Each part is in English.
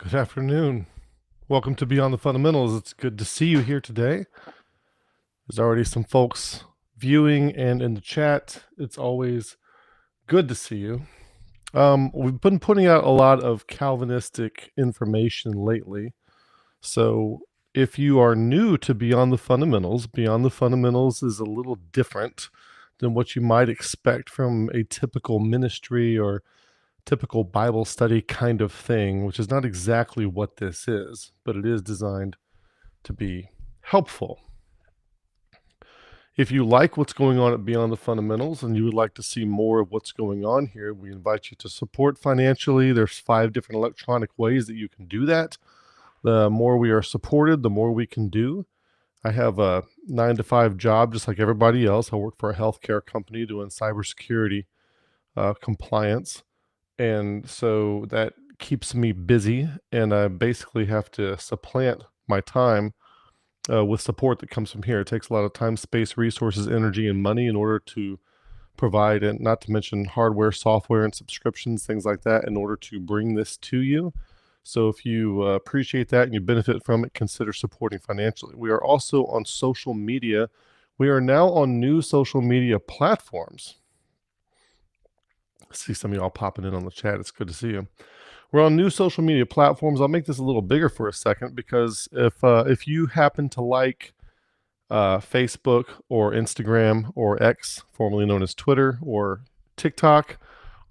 Good afternoon. Welcome to Beyond the Fundamentals. It's good to see you here today. There's already some folks viewing and in the chat. It's always good to see you. We've been putting out a lot of Calvinistic information lately. So if you are new to Beyond the Fundamentals is a little different than what you might expect from a typical ministry or typical Bible study kind of thing, which is not exactly what this is, but it is designed to be helpful. If you like what's going on at Beyond the Fundamentals and you would like to see more of what's going on here, we invite you to support financially. There's 5 different electronic ways that you can do that. The more we are supported, the more we can do. I have a 9-to-5 job just like everybody else. I work for a healthcare company doing cybersecurity compliance. And so that keeps me busy, and I basically have to supplant my time with support that comes from here. It takes a lot of time, space, resources, energy, and money in order to provide, and not to mention hardware, software, and subscriptions, things like that, in order to bring this to you. So if you appreciate that and you benefit from it, consider supporting financially. We are also on social media. We are now on new social media platforms. I see some of y'all popping in on the chat. It's good to see you. We're on new social media platforms. I'll make this a little bigger for a second because if you happen to like Facebook or Instagram or X, formerly known as Twitter, or TikTok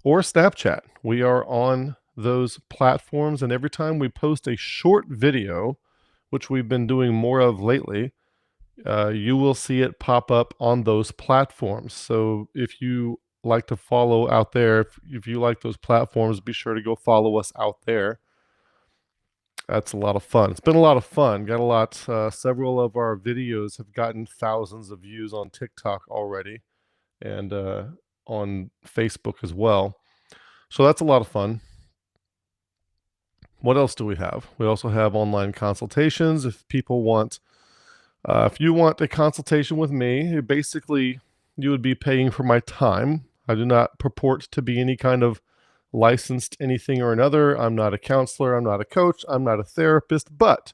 or Snapchat, we are on those platforms. And every time we post a short video, which we've been doing more of lately, you will see it pop up on those platforms. So if you like to follow out there, if you like those platforms, be sure to go follow us out there. That's a lot of fun. It's been a lot of fun. Got a lot. Several of our videos have gotten thousands of views on TikTok already, and on Facebook as well. So that's a lot of fun. What else do we have? We also have online consultations. If people want, if you want a consultation with me, basically you would be paying for my time. I do not purport to be any kind of licensed anything or another. I'm not a counselor. I'm not a coach. I'm not a therapist. But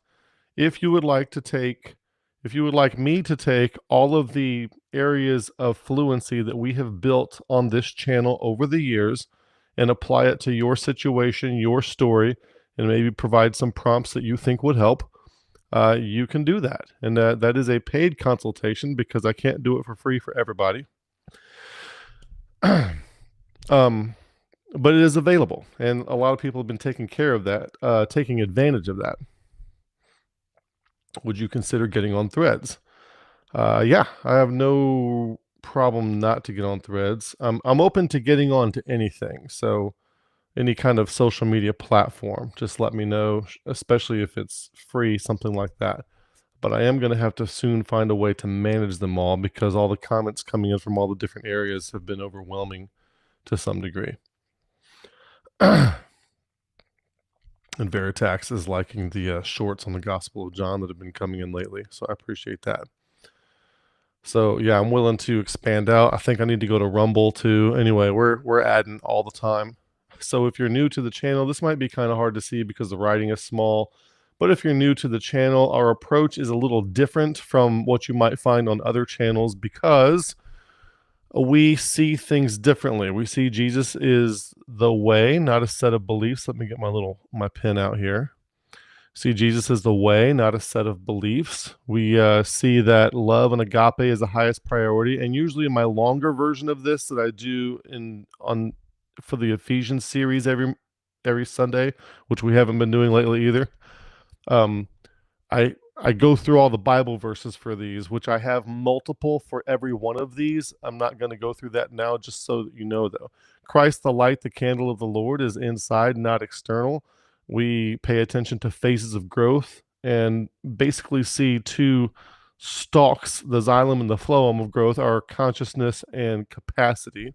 if you would like me to take all of the areas of fluency that we have built on this channel over the years and apply it to your situation, your story, and maybe provide some prompts that you think would help, you can do that. And that is a paid consultation because I can't do it for free for everybody. But it is available, and a lot of people have been taking care of that, taking advantage of that. Would you consider getting on Threads? Yeah, I have no problem not to get on Threads. I'm open to getting on to anything, so any kind of social media platform, just let me know, especially if it's free, something like that. But I am going to have to soon find a way to manage them all because all the comments coming in from all the different areas have been overwhelming to some degree. And Veritax is liking the shorts on the Gospel of John that have been coming in lately, so I appreciate that. So yeah, I'm willing to expand out. I think I need to go to Rumble too. Anyway, we're adding all the time. So if you're new to the channel, this might be kind of hard to see because the writing is small. But if you're new to the channel, our approach is a little different from what you might find on other channels because we see things differently. We see Jesus is the way, not a set of beliefs. Let me get my pen out here. See Jesus as the way, not a set of beliefs. We see that love and agape is the highest priority. And usually in my longer version of this that I do for the Ephesians series every Sunday, which we haven't been doing lately either, I go through all the Bible verses for these, which I have multiple for every one of these. I'm not going to go through that now, just so that you know, though. Christ, the light, the candle of the Lord, is inside, not external. We pay attention to phases of growth and basically see 2 stalks, the xylem and the phloem of growth, are consciousness and capacity.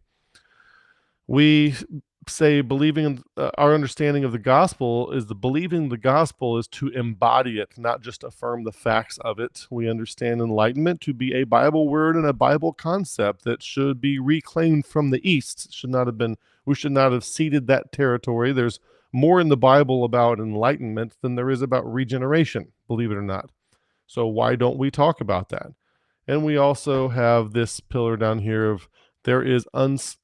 We say believing in our understanding of the gospel is believing the gospel is to embody it, not just affirm the facts of it. We understand enlightenment to be a Bible word and a Bible concept that should be reclaimed from the East. We should not have ceded that territory. There's more in the Bible about enlightenment than there is about regeneration, believe it or not. So why don't we talk about that? And we also have this pillar down here of there is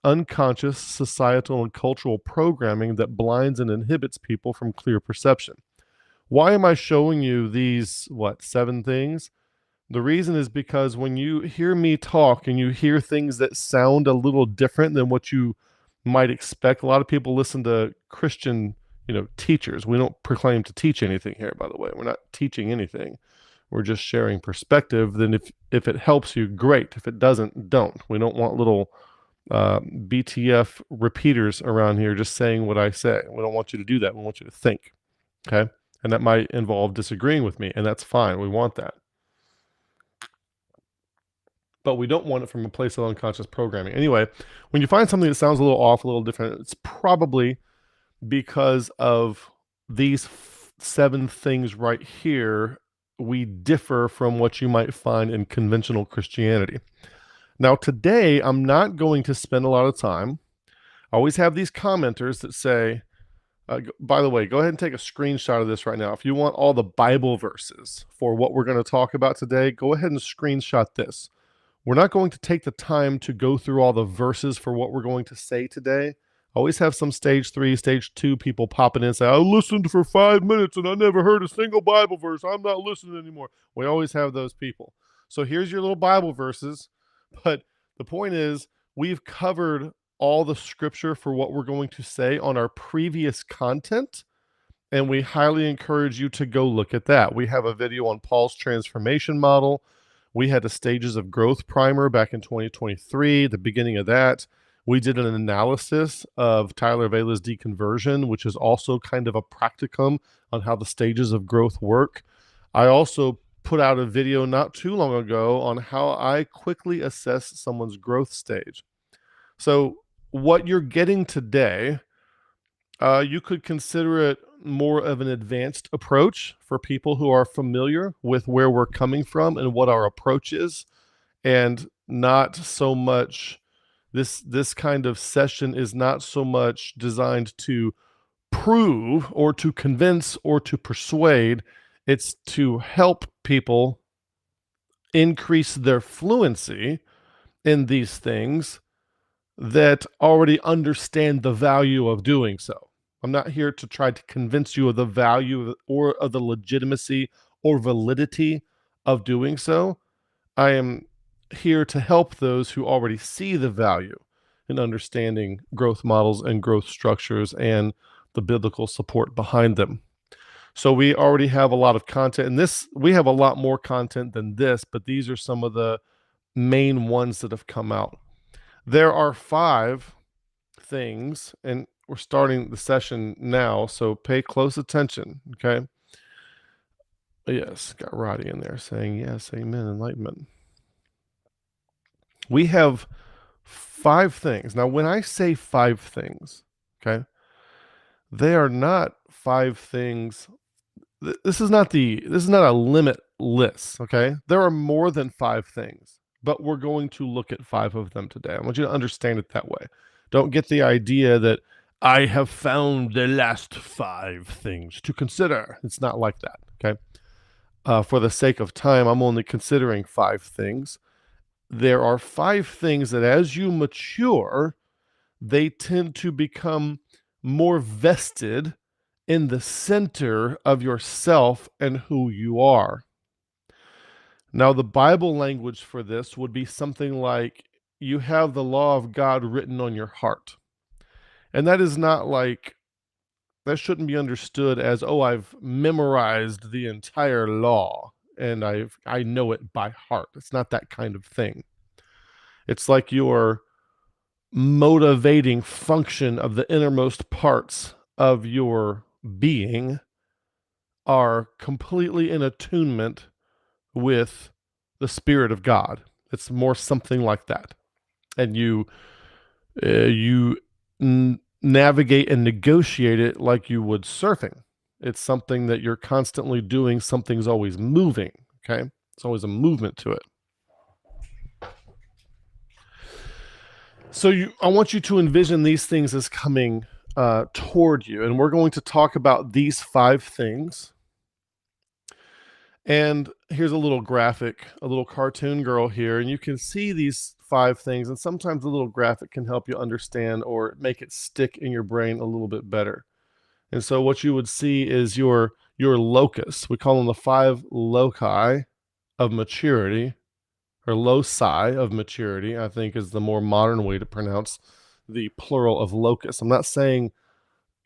unconscious societal and cultural programming that blinds and inhibits people from clear perception. Why am I showing you these, 7 things? The reason is because when you hear me talk and you hear things that sound a little different than what you might expect, a lot of people listen to Christian, teachers. We don't proclaim to teach anything here, by the way. We're not teaching anything. We're just sharing perspective. Then if it helps you, great. If it doesn't, don't. We don't want little BTF repeaters around here just saying what I say. We don't want you to do that. We want you to think, okay? And that might involve disagreeing with me, and that's fine. We want that. But we don't want it from a place of unconscious programming. Anyway, when you find something that sounds a little off, a little different, it's probably because of these 7 things right here. We differ from what you might find in conventional Christianity. Now, today, I'm not going to spend a lot of time. I always have these commenters that say, by the way, go ahead and take a screenshot of this right now. If you want all the Bible verses for what we're going to talk about today, go ahead and screenshot this. We're not going to take the time to go through all the verses for what we're going to say today. I always have some stage 3, stage 2 people popping in and say, I listened for 5 minutes and I never heard a single Bible verse. I'm not listening anymore. We always have those people. So here's your little Bible verses. But the point is, we've covered all the scripture for what we're going to say on our previous content, and we highly encourage you to go look at that. We have a video on Paul's transformation model. We had a stages of growth primer back in 2023, the beginning of that. We did an analysis of Tyler Vela's deconversion, which is also kind of a practicum on how the stages of growth work. I also put out a video not too long ago on how I quickly assess someone's growth stage. So what you're getting today, you could consider it more of an advanced approach for people who are familiar with where we're coming from and what our approach is, and not so much this kind of session is not so much designed to prove or to convince or to persuade. It's to help people increase their fluency in these things that already understand the value of doing so. I'm not here to try to convince you of the value or of the legitimacy or validity of doing so. I am here to help those who already see the value in understanding growth models and growth structures and the biblical support behind them. So we already have a lot of content, and we have a lot more content than this, but these are some of the main ones that have come out. There are 5 things, and we're starting the session now, so pay close attention, okay? Yes, got Roddy in there saying, yes, amen, enlightenment. We have 5 things. Now, when I say 5 things, okay, they are not 5 things. This is not a limit list, okay? There are more than 5 things, but we're going to look at 5 of them today. I want you to understand it that way. Don't get the idea that I have found the last 5 things to consider. It's not like that, okay? For the sake of time, I'm only considering 5 things. There are 5 things that as you mature, they tend to become more vested in the center of yourself and who you are. Now, the Bible language for this would be something like, you have the law of God written on your heart. And that is not like, that shouldn't be understood as, oh, I've memorized the entire law and I know it by heart. It's not that kind of thing. It's like your motivating function of the innermost parts of your being are completely in attunement with the Spirit of God. It's more something like that. And you navigate and negotiate it like you would surfing. It's something that you're constantly doing. Something's always moving, okay? It's always a movement to it. So I want you to envision these things as coming toward you. And we're going to talk about these 5 things. And here's a little graphic, a little cartoon girl here, and you can see these 5 things, and sometimes a little graphic can help you understand or make it stick in your brain a little bit better. And so what you would see is your locus. We call them the 5 loci of maturity, or loci of maturity, I think is the more modern way to pronounce the plural of locus. I'm not saying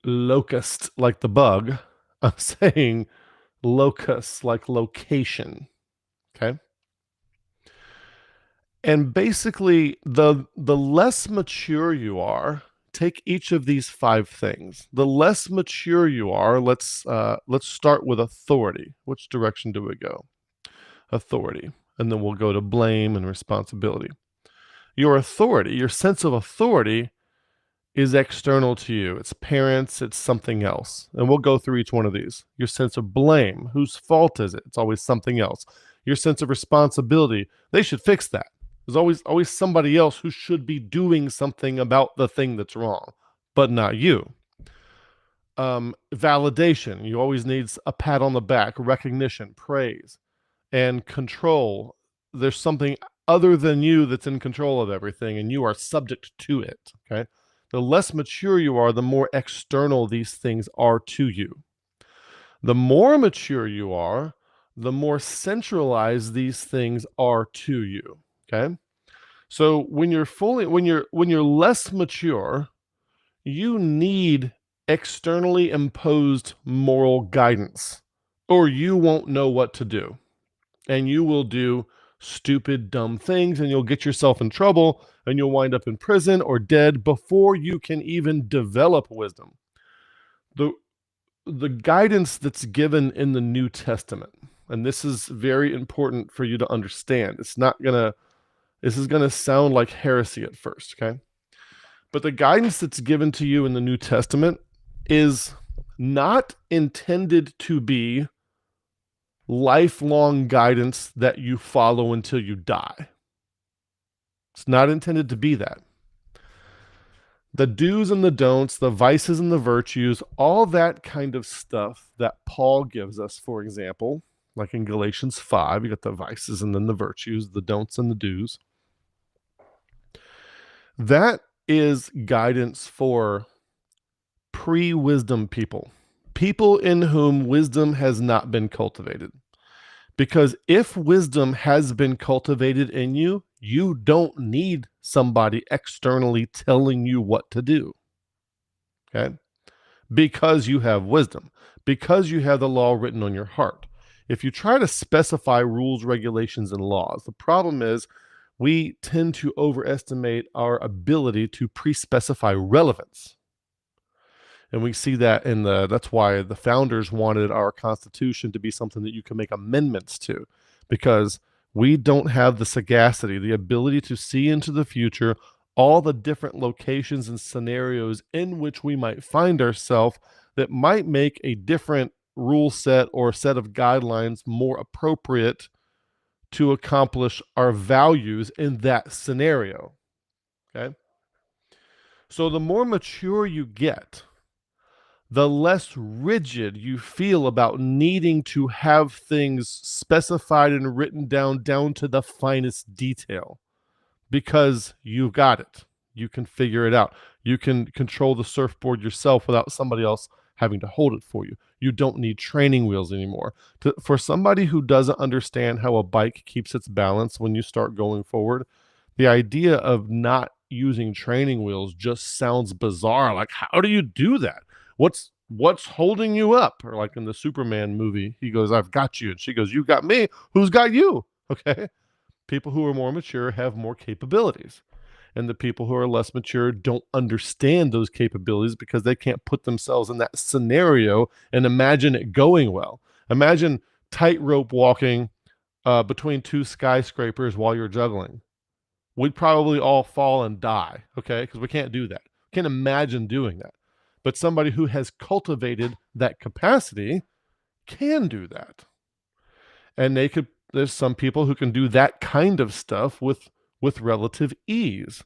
locust like the bug. I'm saying locus like location. Okay. And basically, the less mature you are, take each of these 5 things. The less mature you are, let's start with authority. Which direction do we go? Authority. And then we'll go to blame and responsibility. Your authority, your sense of authority is external to you. It's parents, it's something else. And we'll go through each one of these. Your sense of blame, whose fault is it? It's always something else. Your sense of responsibility, they should fix that. There's always somebody else who should be doing something about the thing that's wrong, but not you. Validation, you always need a pat on the back, recognition, praise, and control. There's something other than you that's in control of everything, and you are subject to it, okay? The less mature you are, the more external these things are to you. The more mature you are, the more centralized these things are to you, okay? So when you're less mature, you need externally imposed moral guidance, or you won't know what to do. And you will do stupid, dumb things, and you'll get yourself in trouble, and you'll wind up in prison or dead before you can even develop wisdom. The guidance that's given in the New Testament, and this is very important for you to understand. This is gonna sound like heresy at first, okay? But the guidance that's given to you in the New Testament is not intended to be lifelong guidance that you follow until you die. It's not intended to be that. The do's and the don'ts, the vices and the virtues, all that kind of stuff that Paul gives us, for example, like in Galatians 5, you got the vices and then the virtues, the don'ts and the do's. That is guidance for pre-wisdom people, people in whom wisdom has not been cultivated. Because if wisdom has been cultivated in you, you don't need somebody externally telling you what to do. Okay? Because you have wisdom, because you have the law written on your heart. If you try to specify rules, regulations, and laws, the problem is we tend to overestimate our ability to pre-specify relevance. And we see that that's why the founders wanted our Constitution to be something that you can make amendments to, because we don't have the sagacity, the ability to see into the future, all the different locations and scenarios in which we might find ourselves that might make a different rule set or set of guidelines more appropriate to accomplish our values in that scenario. Okay? So the more mature you get, the less rigid you feel about needing to have things specified and written down to the finest detail, because you've got it. You can figure it out. You can control the surfboard yourself without somebody else having to hold it for you. You don't need training wheels anymore. For somebody who doesn't understand how a bike keeps its balance when you start going forward, the idea of not using training wheels just sounds bizarre. Like, how do you do that? What's holding you up? Or like in the Superman movie, he goes, I've got you. And she goes, you got me. Who's got you? Okay. People who are more mature have more capabilities. And the people who are less mature don't understand those capabilities because they can't put themselves in that scenario and imagine it going well. Imagine tightrope walking between 2 skyscrapers while you're juggling. We'd probably all fall and die, okay? Because we can't do that. Can't imagine doing that. But somebody who has cultivated that capacity can do that. And there's some people who can do that kind of stuff with relative ease,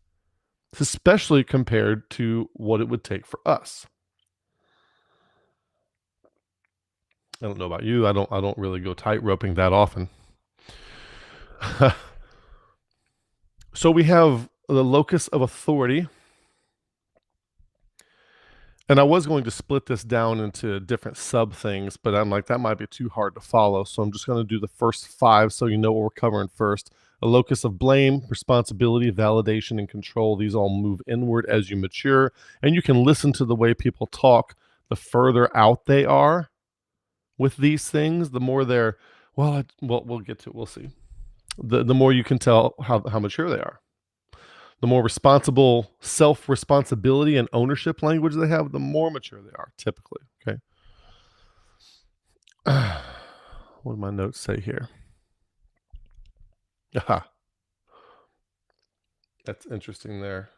especially compared to what it would take for us. I don't know about you. I don't really go tight roping that often. So we have the locus of authority. And I was going to split this down into different sub things, but I'm like, that might be too hard to follow. So I'm just going to do the first 5 so you know what we're covering first. A locus of blame, responsibility, validation, and control. These all move inward as you mature. And you can listen to the way people talk. The further out they are with these things, the more they're, we'll get to it. We'll see. The more you can tell how mature they are. The more responsible self-responsibility and ownership language they have, the more mature they are, typically. Okay. What do my notes say here? Aha. That's interesting there.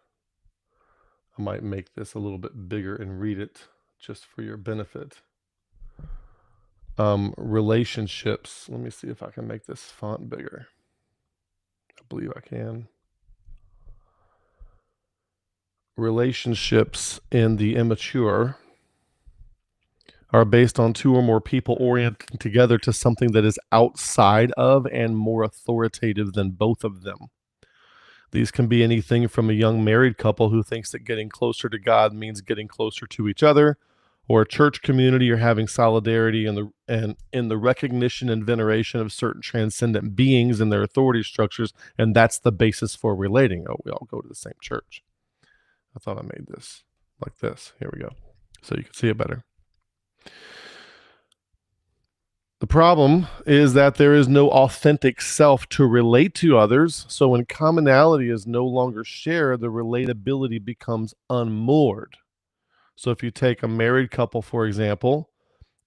I might make this a little bit bigger and read it just for your benefit. Relationships. Let me see if I can make this font bigger. I believe I can. Relationships in the immature are based on 2 or more people orienting together to something that is outside of and more authoritative than both of them. These can be anything from a young married couple who thinks that getting closer to God means getting closer to each other, or a church community or having solidarity in the recognition and veneration of certain transcendent beings and their authority structures, and that's the basis for relating. Oh, we all go to the same church. I thought I made this like this. Here we go. So you can see it better. The problem is that there is no authentic self to relate to others. So when commonality is no longer shared, the relatability becomes unmoored. So if you take a married couple, for example,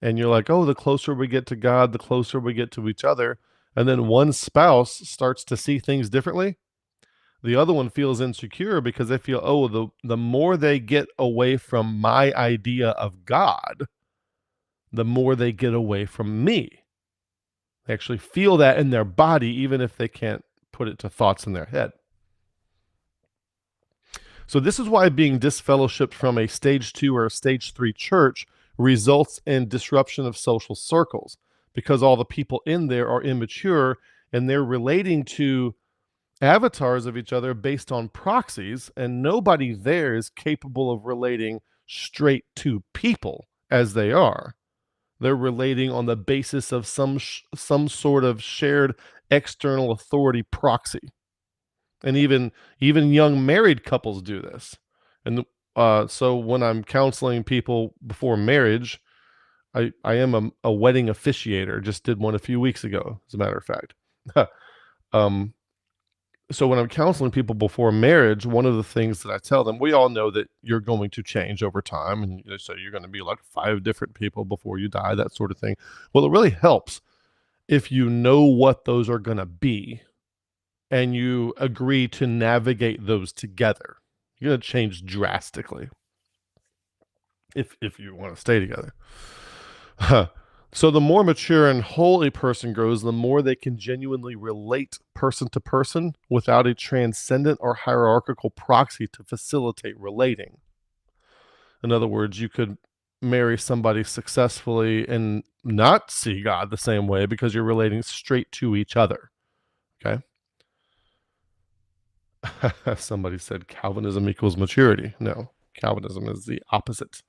and you're like, oh, the closer we get to God, the closer we get to each other. And then one spouse starts to see things differently. The other one feels insecure because they feel, oh, the more they get away from my idea of God, the more they get away from me. They actually feel that in their body, even if they can't put it to thoughts in their head. So this is why being disfellowshipped from a stage 2 or a stage 3 church results in disruption of social circles, because all the people in there are immature and they're relating to avatars of each other based on proxies, and nobody there is capable of relating straight to people as they are. They're relating on the basis of some sort of shared external authority proxy. And even young married couples do this. And so when I'm counseling people before marriage, I am a wedding officiator. Just did one a few weeks ago, as a matter of fact. So when I'm counseling people before marriage, one of the things that I tell them, we all know that you're going to change over time. And so you're going to be like 5 different people before you die, that sort of thing. Well, it really helps if you know what those are going to be and you agree to navigate those together. You're going to change drastically if you want to stay together. So the more mature and whole a person grows, the more they can genuinely relate person to person without a transcendent or hierarchical proxy to facilitate relating. In other words, you could marry somebody successfully and not see God the same way because you're relating straight to each other. Okay. Somebody said Calvinism equals maturity. No, Calvinism is the opposite.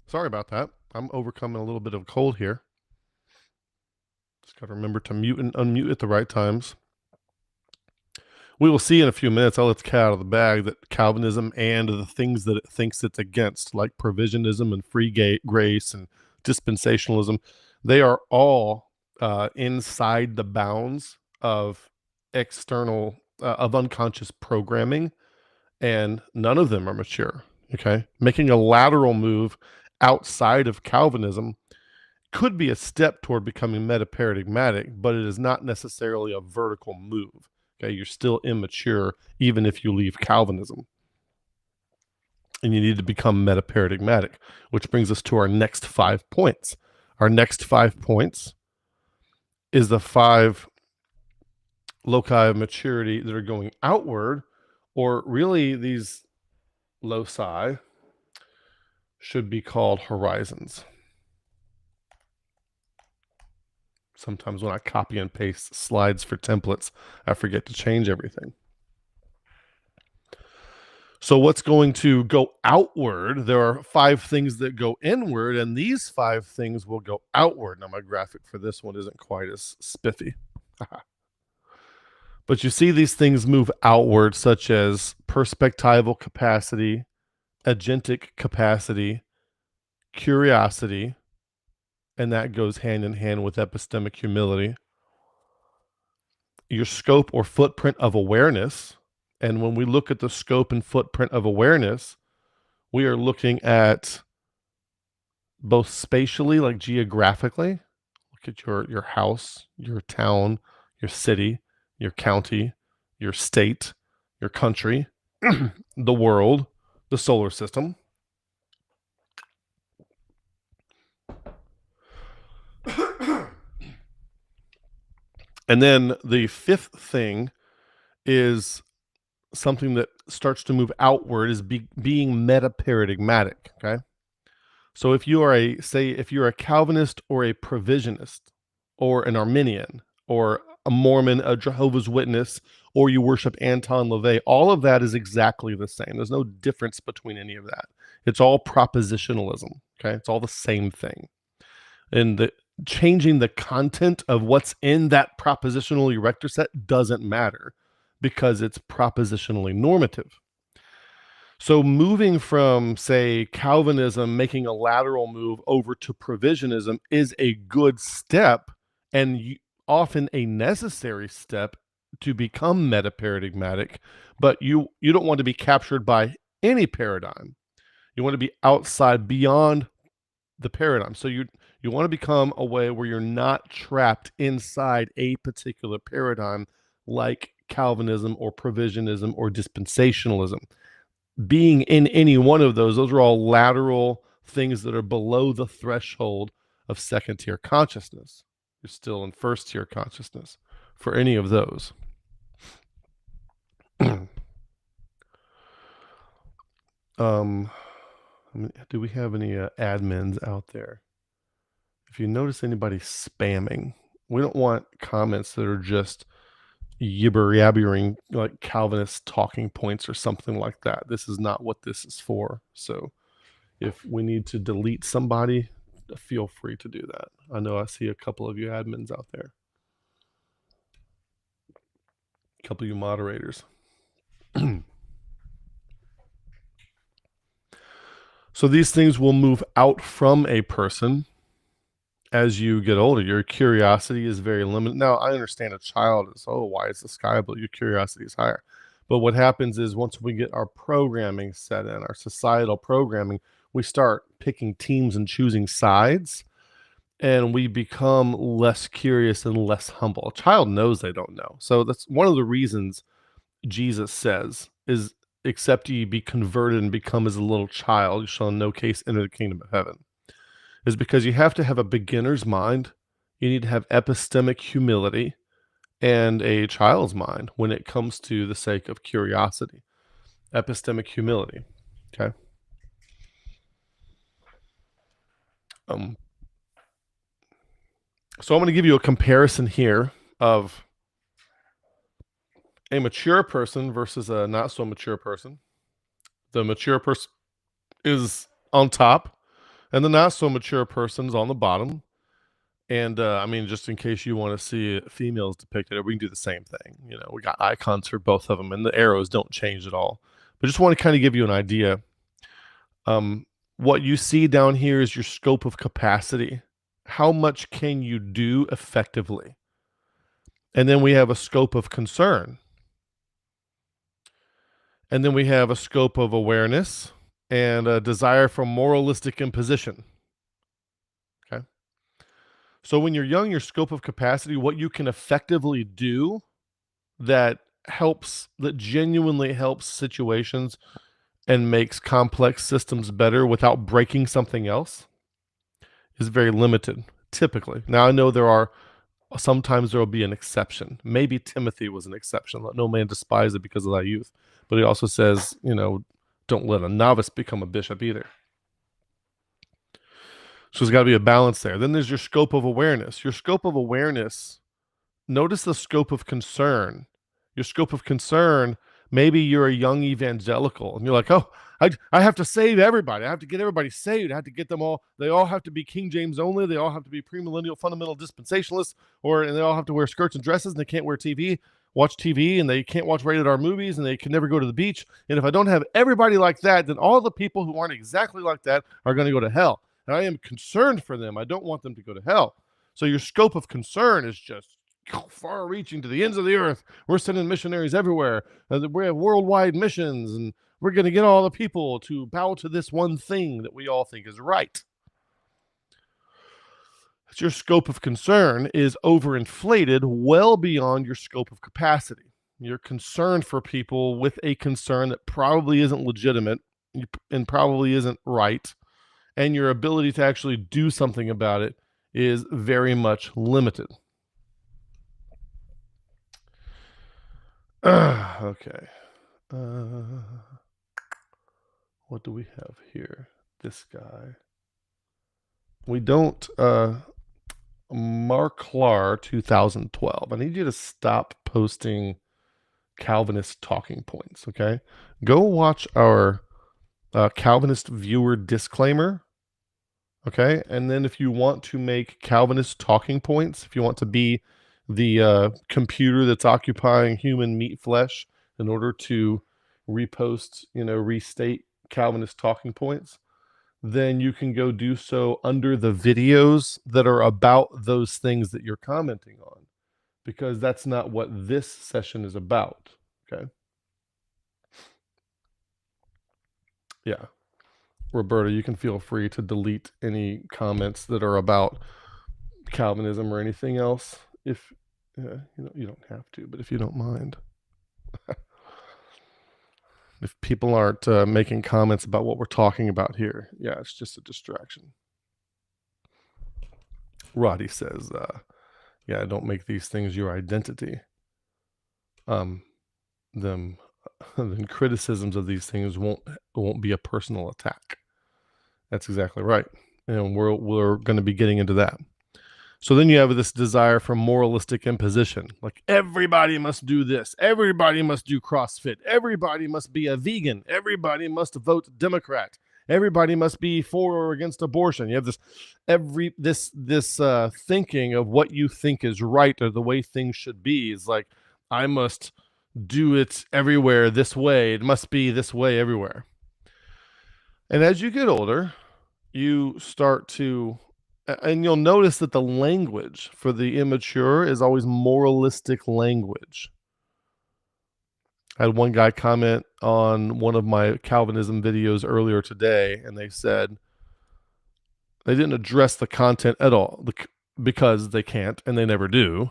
Sorry about that. I'm overcoming a little bit of cold here. Just got to remember to mute and unmute at the right times. We will see in a few minutes, I'll let the cat out of the bag, that Calvinism and the things that it thinks it's against, like provisionism and free grace and dispensationalism, they are all inside the bounds of external, of unconscious programming, and none of them are mature. Okay. Making a lateral move outside of Calvinism could be a step toward becoming metaparadigmatic, but it is not necessarily a vertical move. Okay, you're still immature even if you leave Calvinism. and you need to become metaparadigmatic, which brings us to our next 5 points. Our next 5 points is the 5 loci of maturity that are going outward, or really these loci should be called horizons. Sometimes when I copy and paste slides for templates, I forget to change everything. So what's going to go outward? There are 5 things that go inward, and these 5 things will go outward. Now, my graphic for this one isn't quite as spiffy. But you see these things move outward, such as perspectival capacity, agentic capacity, curiosity, and that goes hand in hand with epistemic humility. Your scope or footprint of awareness. And when we look at the scope and footprint of awareness, we are looking at both spatially, like geographically. Look at your house, your town, your city, your county, your state, your country, the world, the solar system. And then the 5th thing is something that starts to move outward, is being metaparadigmatic, okay? So if you are if you're a Calvinist or a Provisionist or an Arminian or a Mormon, a Jehovah's Witness, or you worship Anton LaVey, all of that is exactly the same. There's no difference between any of that. It's all propositionalism, okay? It's all the same thing. And changing the content of what's in that propositional erector set doesn't matter because it's propositionally normative. So moving from, say, Calvinism, making a lateral move over to provisionism is a good step, and often a necessary step to become metaparadigmatic, but you don't want to be captured by any paradigm. You want to be outside, beyond the paradigm. So you want to become a way where you're not trapped inside a particular paradigm like Calvinism or provisionism or dispensationalism. Being in any one of those are all lateral things that are below the threshold of 2nd-tier consciousness. You're still in 1st-tier consciousness for any of those. Do we have any admins out there? If you notice anybody spamming, we don't want comments that are just yibber-yabbering, like Calvinist talking points or something like that. This is not what this is for. So if we need to delete somebody, feel free to do that. I know I see a couple of you admins out there. A couple of you moderators. So these things will move out from a person as you get older. Your curiosity is very limited. Now, I understand a child is, oh, why is the sky blue? Your curiosity is higher. But what happens is once we get our programming set in, our societal programming, we start picking teams and choosing sides, and we become less curious and less humble. A child knows they don't know. So that's one of the reasons Jesus says is, except ye be converted and become as a little child, you shall in no case enter the kingdom of heaven. Is because you have to have a beginner's mind, you need to have epistemic humility, and a child's mind when it comes to the sake of curiosity. Epistemic humility, okay? So I'm going to give you a comparison here of a mature person versus a not so mature person. The mature person is on top, and the not so mature person's on the bottom. And I mean, just in case you want to see females depicted, we can do the same thing. You know, we got icons for both of them, and the arrows don't change at all. But just want to kind of give you an idea. What you see down here is your scope of capacity. How much can you do effectively? And then we have a scope of concern. And then we have a scope of awareness and a desire for moralistic imposition. Okay. So when you're young, your scope of capacity, what you can effectively do that genuinely helps situations and makes complex systems better without breaking something else is very limited, typically. Now, I know sometimes there will be an exception. Maybe Timothy was an exception. Let no man despise it because of thy youth. But he also says, don't let a novice become a bishop either. So there's got to be a balance there. Then there's your scope of awareness. Your scope of awareness, notice the scope of concern. Your scope of concern, maybe you're a young evangelical and you're like, oh, I have to save everybody. I have to get everybody saved. I have to get them all. They all have to be King James only. They all have to be premillennial fundamental dispensationalists, and they all have to wear skirts and dresses, and they can't watch TV, and they can't watch rated R movies, and they can never go to the beach. And if I don't have everybody like that, then all the people who aren't exactly like that are going to go to hell. And I am concerned for them. I don't want them to go to hell. So your scope of concern is just far-reaching to the ends of the earth. We're sending missionaries everywhere. We have worldwide missions, and we're going to get all the people to bow to this one thing that we all think is right. Your scope of concern is overinflated well beyond your scope of capacity. You're concerned for people with a concern that probably isn't legitimate and probably isn't right, and your ability to actually do something about it is very much limited. Okay. What do we have here? This guy. We don't, Mark Clar 2012. I need you to stop posting Calvinist talking points, okay? Go watch our Calvinist viewer disclaimer, okay? And then if you want to make Calvinist talking points, if you want to be the computer that's occupying human meat flesh in order to restate Calvinist talking points, then you can go do so under the videos that are about those things that you're commenting on, because that's not what this session is about, okay? Yeah. Roberta, you can feel free to delete any comments that are about Calvinism or anything else if you don't have to, but if you don't mind. If people aren't making comments about what we're talking about here, yeah, it's just a distraction. Roddy says, yeah, don't make these things your identity. Then criticisms of these things won't be a personal attack. That's exactly right. And we're going to be getting into that. So then you have this desire for moralistic imposition. Like, everybody must do this. Everybody must do CrossFit. Everybody must be a vegan. Everybody must vote Democrat. Everybody must be for or against abortion. You have this thinking of what you think is right or the way things should be. Is like, I must do it everywhere this way. It must be this way everywhere. And as you get older, you start to... And you'll notice that the language for the immature is always moralistic language. I had one guy comment on one of my Calvinism videos earlier today, and they said they didn't address the content at all because they can't, and they never do.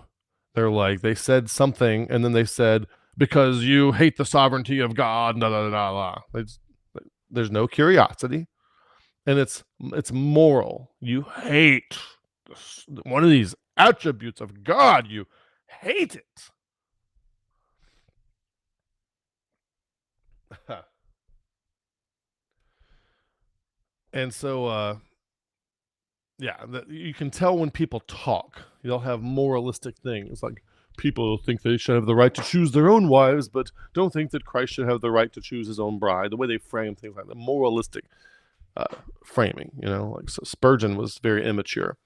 They're like, they said something, and then they said, because you hate the sovereignty of God, blah, blah, blah, blah. There's no curiosity. And it's moral. You hate one of these attributes of God. You hate it. And so, you can tell when people talk. They'll have moralistic things. Like, people think they should have the right to choose their own wives, but don't think that Christ should have the right to choose his own bride. The way they frame things like that, moralistic framing, like, so Spurgeon was very immature.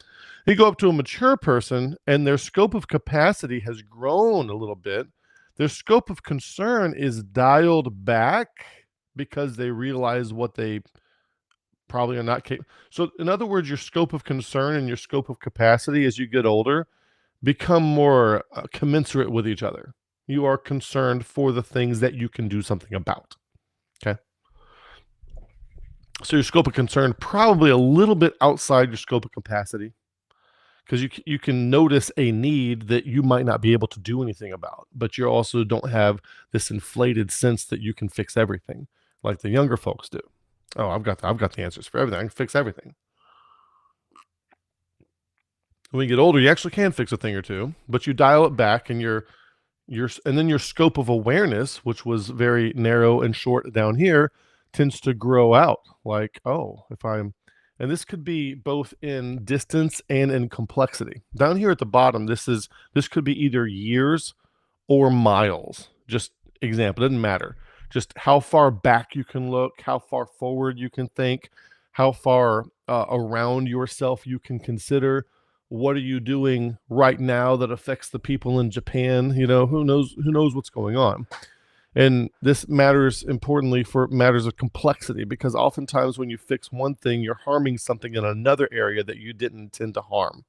You go up to a mature person and their scope of capacity has grown a little bit. Their scope of concern is dialed back because they realize what they probably are not capable. So in other words, your scope of concern and your scope of capacity as you get older become more commensurate with each other. You are concerned for the things that you can do something about. Okay. So your scope of concern probably a little bit outside your scope of capacity, because you can notice a need that you might not be able to do anything about, but you also don't have this inflated sense that you can fix everything. like the younger folks do. Oh, I've got the answers for everything. I can fix everything. When you get older, you actually can fix a thing or two, but you dial it back, and and then your scope of awareness, which was very narrow and short down here, tends to grow out. Like, oh, if I'm, and this could be both in distance and in complexity. Down here at the bottom, this could be either years or miles. Just example, doesn't matter. Just how far back you can look, how far forward you can think, how far around yourself you can consider. What are you doing right now that affects the people in Japan? You know, who knows what's going on. And this matters importantly for matters of complexity, because oftentimes when you fix one thing, you're harming something in another area that you didn't intend to harm.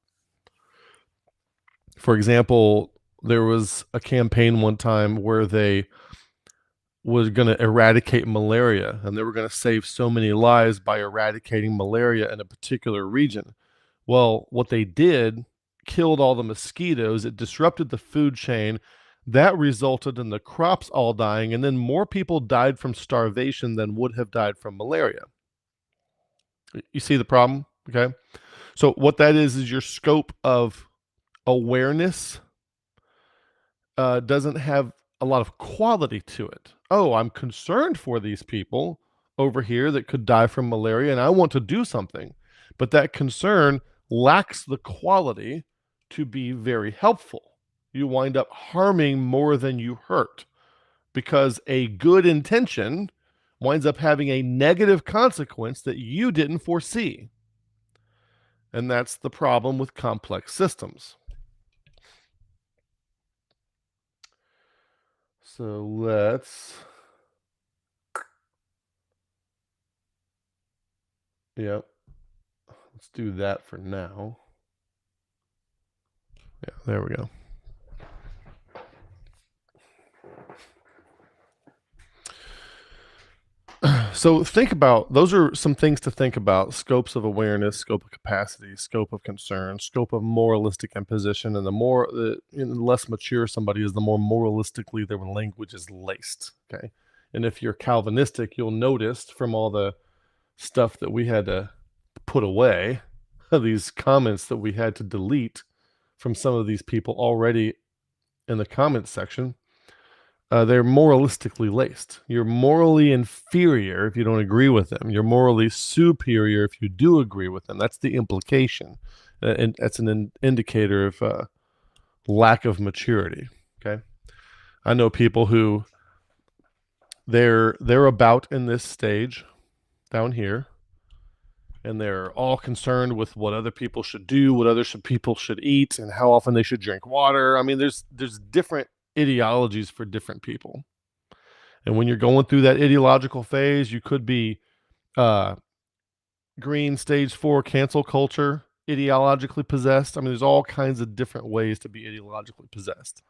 For example, there was a campaign one time where they was going to eradicate malaria, and they were going to save so many lives by eradicating malaria in a particular region. Well, what they did killed all the mosquitoes. It disrupted the food chain. That resulted in the crops all dying, and then more people died from starvation than would have died from malaria. You see the problem? Okay. So what that is your scope of awareness doesn't have a lot of quality to it. Oh, I'm concerned for these people over here that could die from malaria, and I want to do something. But that concern lacks the quality to be very helpful. You wind up harming more than you hurt, because a good intention winds up having a negative consequence that you didn't foresee. And that's the problem with complex systems. So let's do that for now. Yeah, there we go. So think about, those are some things to think about: scopes of awareness, scope of capacity, scope of concern, scope of moralistic imposition. And the less mature somebody is, the more moralistically their language is laced. Okay. And if you're Calvinistic, you'll notice from all the stuff that we had to put away, these comments that we had to delete from some of these people already in the comments section, they're moralistically laced. You're morally inferior if you don't agree with them. You're morally superior if you do agree with them. That's the implication. And that's an indicator of lack of maturity. Okay. I know people who they're about in this stage down here, and they're all concerned with what other people should do, what people should eat, and how often they should drink water. I mean, there's different ideologies for different people. And when you're going through that ideological phase, you could be uh, green stage 4 cancel culture, ideologically possessed. I mean, there's all kinds of different ways to be ideologically possessed.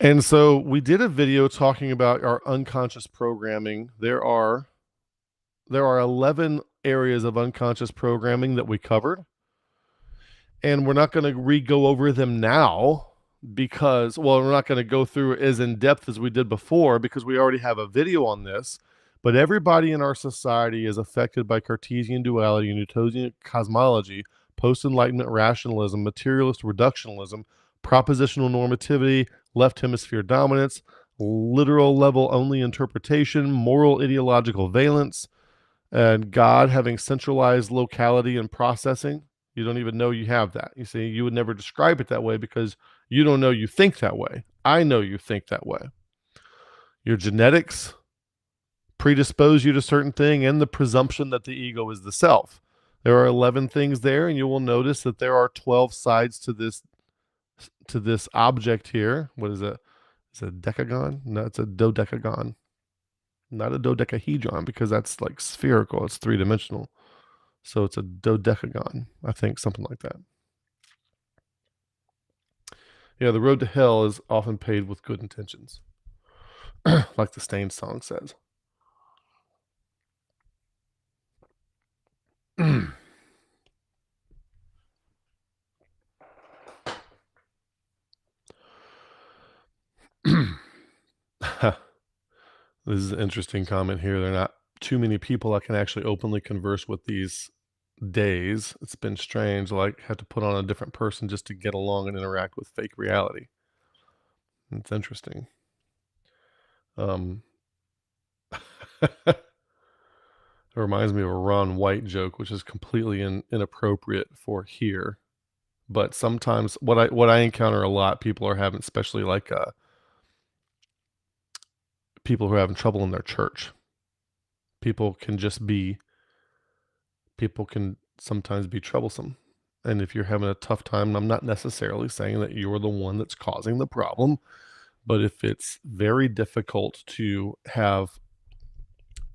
And so we did a video talking about our unconscious programming. There are 11 areas of unconscious programming that we covered. And we're not going to re-go over them now, because, well, we're not going to go through as in depth as we did before, because we already have a video on this. But everybody in our society is affected by Cartesian duality, Newtonian cosmology, post-enlightenment rationalism, materialist reductionism, propositional normativity, left hemisphere dominance, literal level only interpretation, moral ideological valence, and God having centralized locality and processing. You don't even know you have that. You see, you would never describe it that way because you don't know you think that way. I know you think that way. Your genetics predispose you to certain thing, and the presumption that the ego is the self. There are 11 things there, and you will notice that there are 12 sides to this object here. What is it? Is it a decagon? No, it's a dodecagon. Not a dodecahedron, because that's like spherical. It's 3-dimensional. So it's a dodecagon, I think, something like that. Yeah, the road to hell is often paved with good intentions, like the Stain song says. This is an interesting comment here. There are not too many people I can actually openly converse with these days. It's been strange. Like, have to put on a different person just to get along and interact with fake reality. It's interesting. It reminds me of a Ron White joke, which is completely inappropriate for here. But sometimes what I encounter a lot, people are having, especially like people who are having trouble in their church. People can sometimes be troublesome. And if you're having a tough time, I'm not necessarily saying that you're the one that's causing the problem, but if it's very difficult to have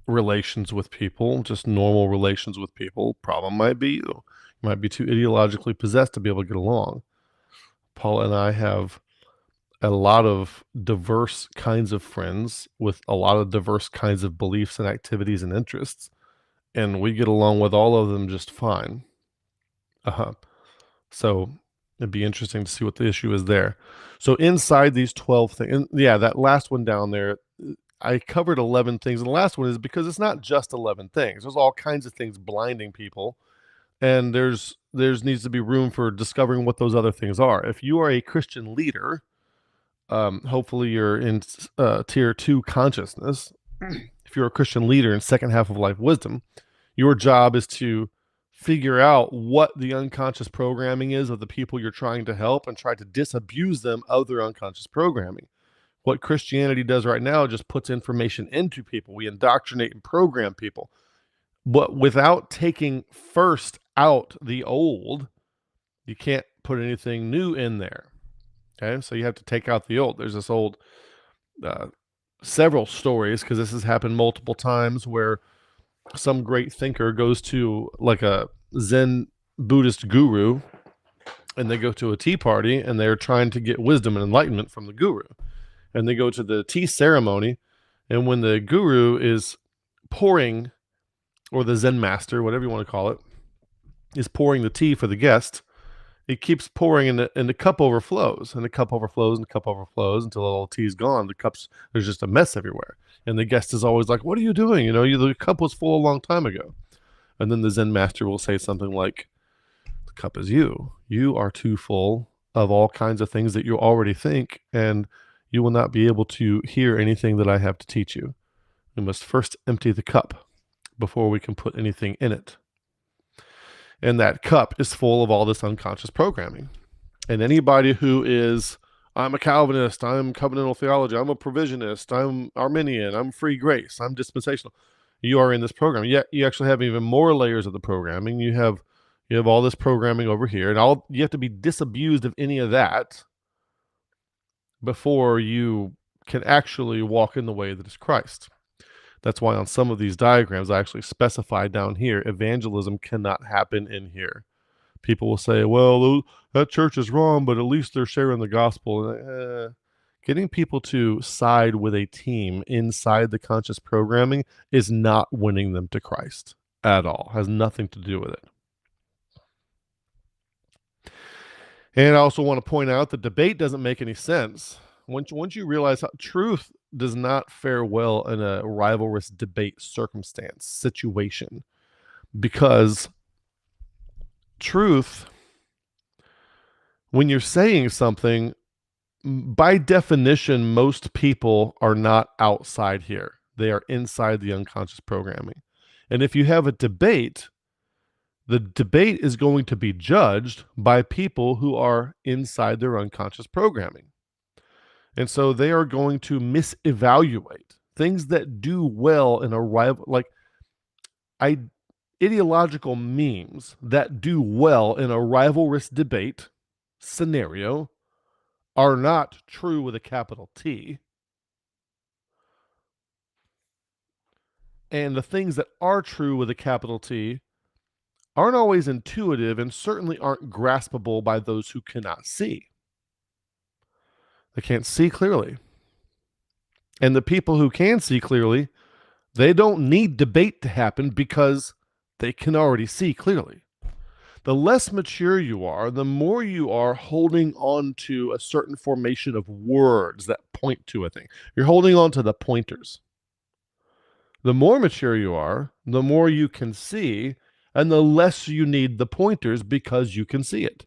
relations with people, just normal relations with people, problem might be you. You might be too ideologically possessed to be able to get along. Paul and I have a lot of diverse kinds of friends with a lot of diverse kinds of beliefs and activities and interests, and we get along with all of them just fine. So it'd be interesting to see what the issue is there. So inside these 12 things, and yeah, that last one down there, I covered 11 things. And the last one is because it's not just 11 things. There's all kinds of things blinding people. And there's needs to be room for discovering what those other things are. If you are a Christian leader, hopefully you're in tier 2 consciousness. If you're a Christian leader in second half of life wisdom, your job is to figure out what the unconscious programming is of the people you're trying to help and try to disabuse them of their unconscious programming. What Christianity does right now just puts information into people. We indoctrinate and program people. But without taking first out the old, you can't put anything new in there. Okay, so you have to take out the old. There's this old, several stories, because this has happened multiple times, where some great thinker goes to like a Zen Buddhist guru, and they go to a tea party, and they're trying to get wisdom and enlightenment from the guru. And they go to the tea ceremony, and when the guru is pouring, or the Zen master, whatever you want to call it, is pouring the tea for the guest, it keeps pouring, and the cup overflows, and the cup overflows, and the cup overflows until all the tea is gone. There's just a mess everywhere. And the guest is always like, "What are you doing? The cup was full a long time ago." And then the Zen master will say something like, "The cup is you. You are too full of all kinds of things that you already think, and you will not be able to hear anything that I have to teach you. We must first empty the cup before we can put anything in it." And that cup is full of all this unconscious programming. And anybody who is, "I'm a Calvinist, I'm covenantal theology, I'm a provisionist, I'm Arminian, I'm free grace, I'm dispensational," you are in this program. Yet you actually have even more layers of the programming. You have all this programming over here, and you have to be disabused of any of that before you can actually walk in the way that is Christ. That's why on some of these diagrams, I actually specify down here, evangelism cannot happen in here. People will say, "Well, that church is wrong, but at least they're sharing the gospel." Getting people to side with a team inside the conscious programming is not winning them to Christ at all. Has nothing to do with it. And I also want to point out that debate doesn't make any sense. Once you realize how truth does not fare well in a rivalrous debate situation, because truth, when you're saying something, by definition, most people are not outside here. They are inside the unconscious programming. And if you have a debate, the debate is going to be judged by people who are inside their unconscious programming. And so they are going to misevaluate things that do well in a rival, like ideological memes that do well in a rivalrous debate scenario are not true with a capital T. And the things that are true with a capital T aren't always intuitive, and certainly aren't graspable by those who cannot see. They can't see clearly. And the people who can see clearly, they don't need debate to happen because they can already see clearly. The less mature you are, the more you are holding on to a certain formation of words that point to a thing. You're holding on to the pointers. The more mature you are, the more you can see, and the less you need the pointers because you can see it.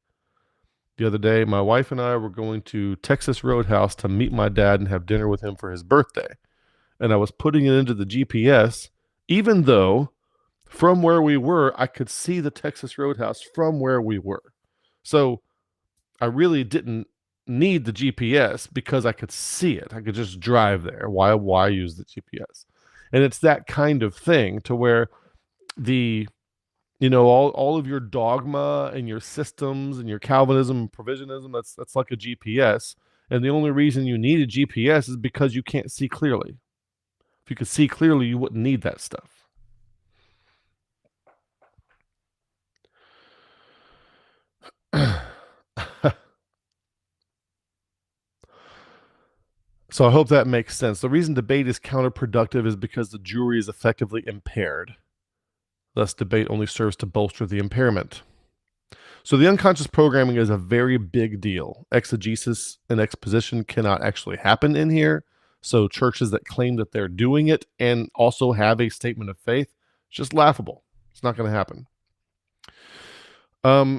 The other day, my wife and I were going to Texas Roadhouse to meet my dad and have dinner with him for his birthday. And I was putting it into the GPS, even though from where we were, I could see the Texas Roadhouse from where we were. So I really didn't need the GPS because I could see it. I could just drive there. Why use the GPS? And it's that kind of thing to where the all of your dogma and your systems and your Calvinism and provisionism, that's like a GPS. And the only reason you need a GPS is because you can't see clearly. If you could see clearly, you wouldn't need that stuff. So I hope that makes sense. The reason debate is counterproductive is because the jury is effectively impaired. Thus, debate only serves to bolster the impairment. So the unconscious programming is a very big deal. Exegesis and exposition cannot actually happen in here. So churches that claim that they're doing it and also have a statement of faith, it's just laughable. It's not going to happen.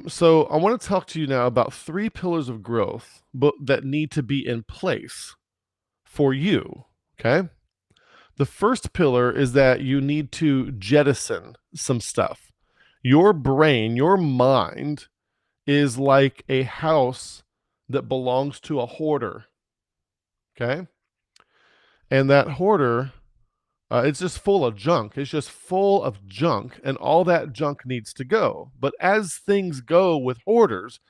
So I want to talk to you now about 3 pillars of growth that need to be in place for you, okay? The first pillar is that you need to jettison some stuff. Your brain, your mind is like a house that belongs to a hoarder, okay? And that hoarder, it's just full of junk. It's just full of junk, and all that junk needs to go. But as things go with hoarders,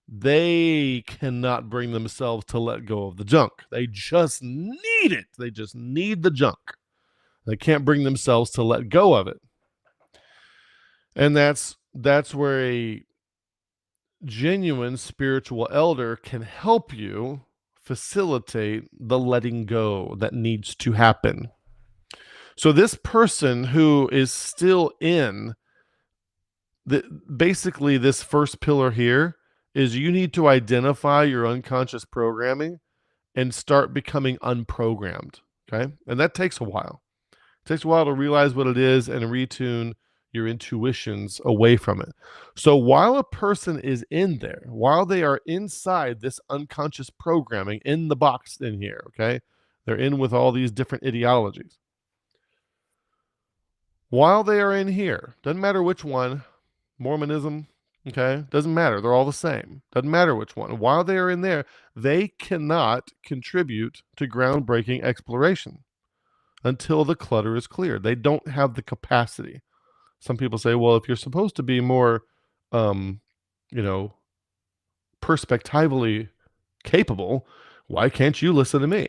they cannot bring themselves to let go of the junk. They just need it. They just need the junk. They can't bring themselves to let go of it. And that's where a genuine spiritual elder can help you facilitate the letting go that needs to happen. So this person who is still in basically this first pillar here is you need to identify your unconscious programming and start becoming unprogrammed, okay? And that takes a while. It takes a while to realize what it is and retune your intuitions away from it. So while a person is in there, while they are inside this unconscious programming in the box in here, okay? They're in with all these different ideologies. While they are in here, doesn't matter which one, Mormonism, okay? Doesn't matter. They're all the same. Doesn't matter which one. While they are in there, they cannot contribute to groundbreaking exploration until the clutter is cleared. They don't have the capacity. Some people say, well, if you're supposed to be more, perspectively capable, why can't you listen to me?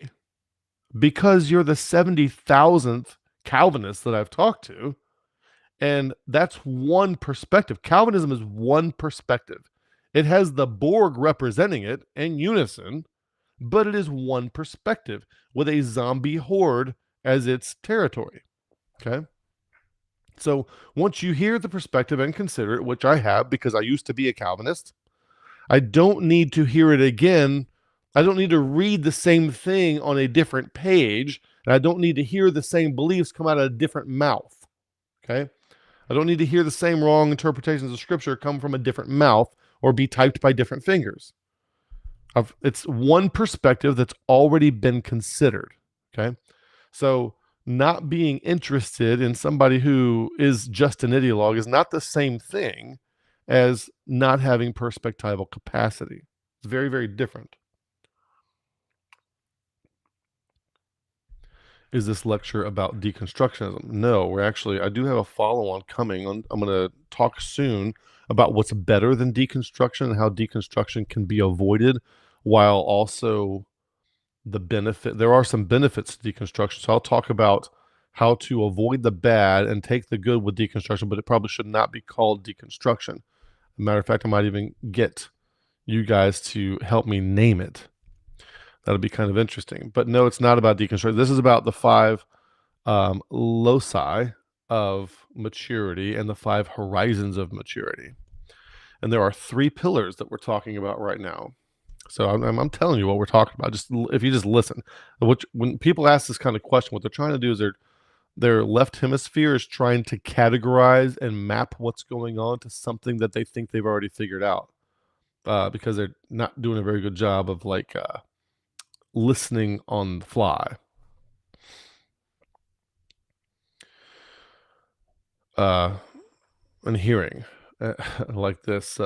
Because you're the 70,000th Calvinist that I've talked to. And that's one perspective. Calvinism is one perspective. It has the Borg representing it in unison, but it is one perspective with a zombie horde as its territory. Okay? So once you hear the perspective and consider it, which I have because I used to be a Calvinist, I don't need to hear it again. I don't need to read the same thing on a different page, and I don't need to hear the same beliefs come out of a different mouth. Okay? I don't need to hear the same wrong interpretations of scripture come from a different mouth or be typed by different fingers. It's one perspective that's already been considered. Okay? So not being interested in somebody who is just an ideologue is not the same thing as not having perspectival capacity. It's very, very different. Is this lecture about deconstructionism? No, I do have a follow-on coming. I'm going to talk soon about what's better than deconstruction and how deconstruction can be avoided while also there are some benefits to deconstruction. So I'll talk about how to avoid the bad and take the good with deconstruction, but it probably should not be called deconstruction. As a matter of fact, I might even get you guys to help me name it. That'll be kind of interesting. But no, it's not about deconstruction. This is about the 5 loci of maturity and the 5 horizons of maturity. And there are 3 pillars that we're talking about right now. So I'm telling you what we're talking about. Just if you just listen. When people ask this kind of question, what they're trying to do is their left hemisphere is trying to categorize and map what's going on to something that they think they've already figured out, because they're not doing a very good job of listening on the fly. And hearing like this,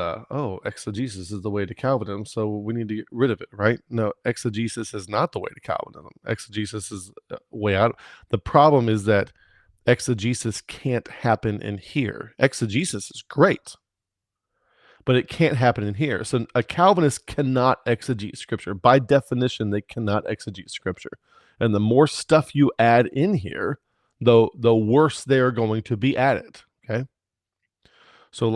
exegesis is the way to Calvinism, so we need to get rid of it, right? No, exegesis is not the way to Calvinism. Exegesis is way out. The problem is that exegesis can't happen in here. Exegesis is great, but it can't happen in here. So a Calvinist cannot exegete Scripture. By definition, they cannot exegete Scripture. And the more stuff you add in here, the worse they are going to be at it, okay? So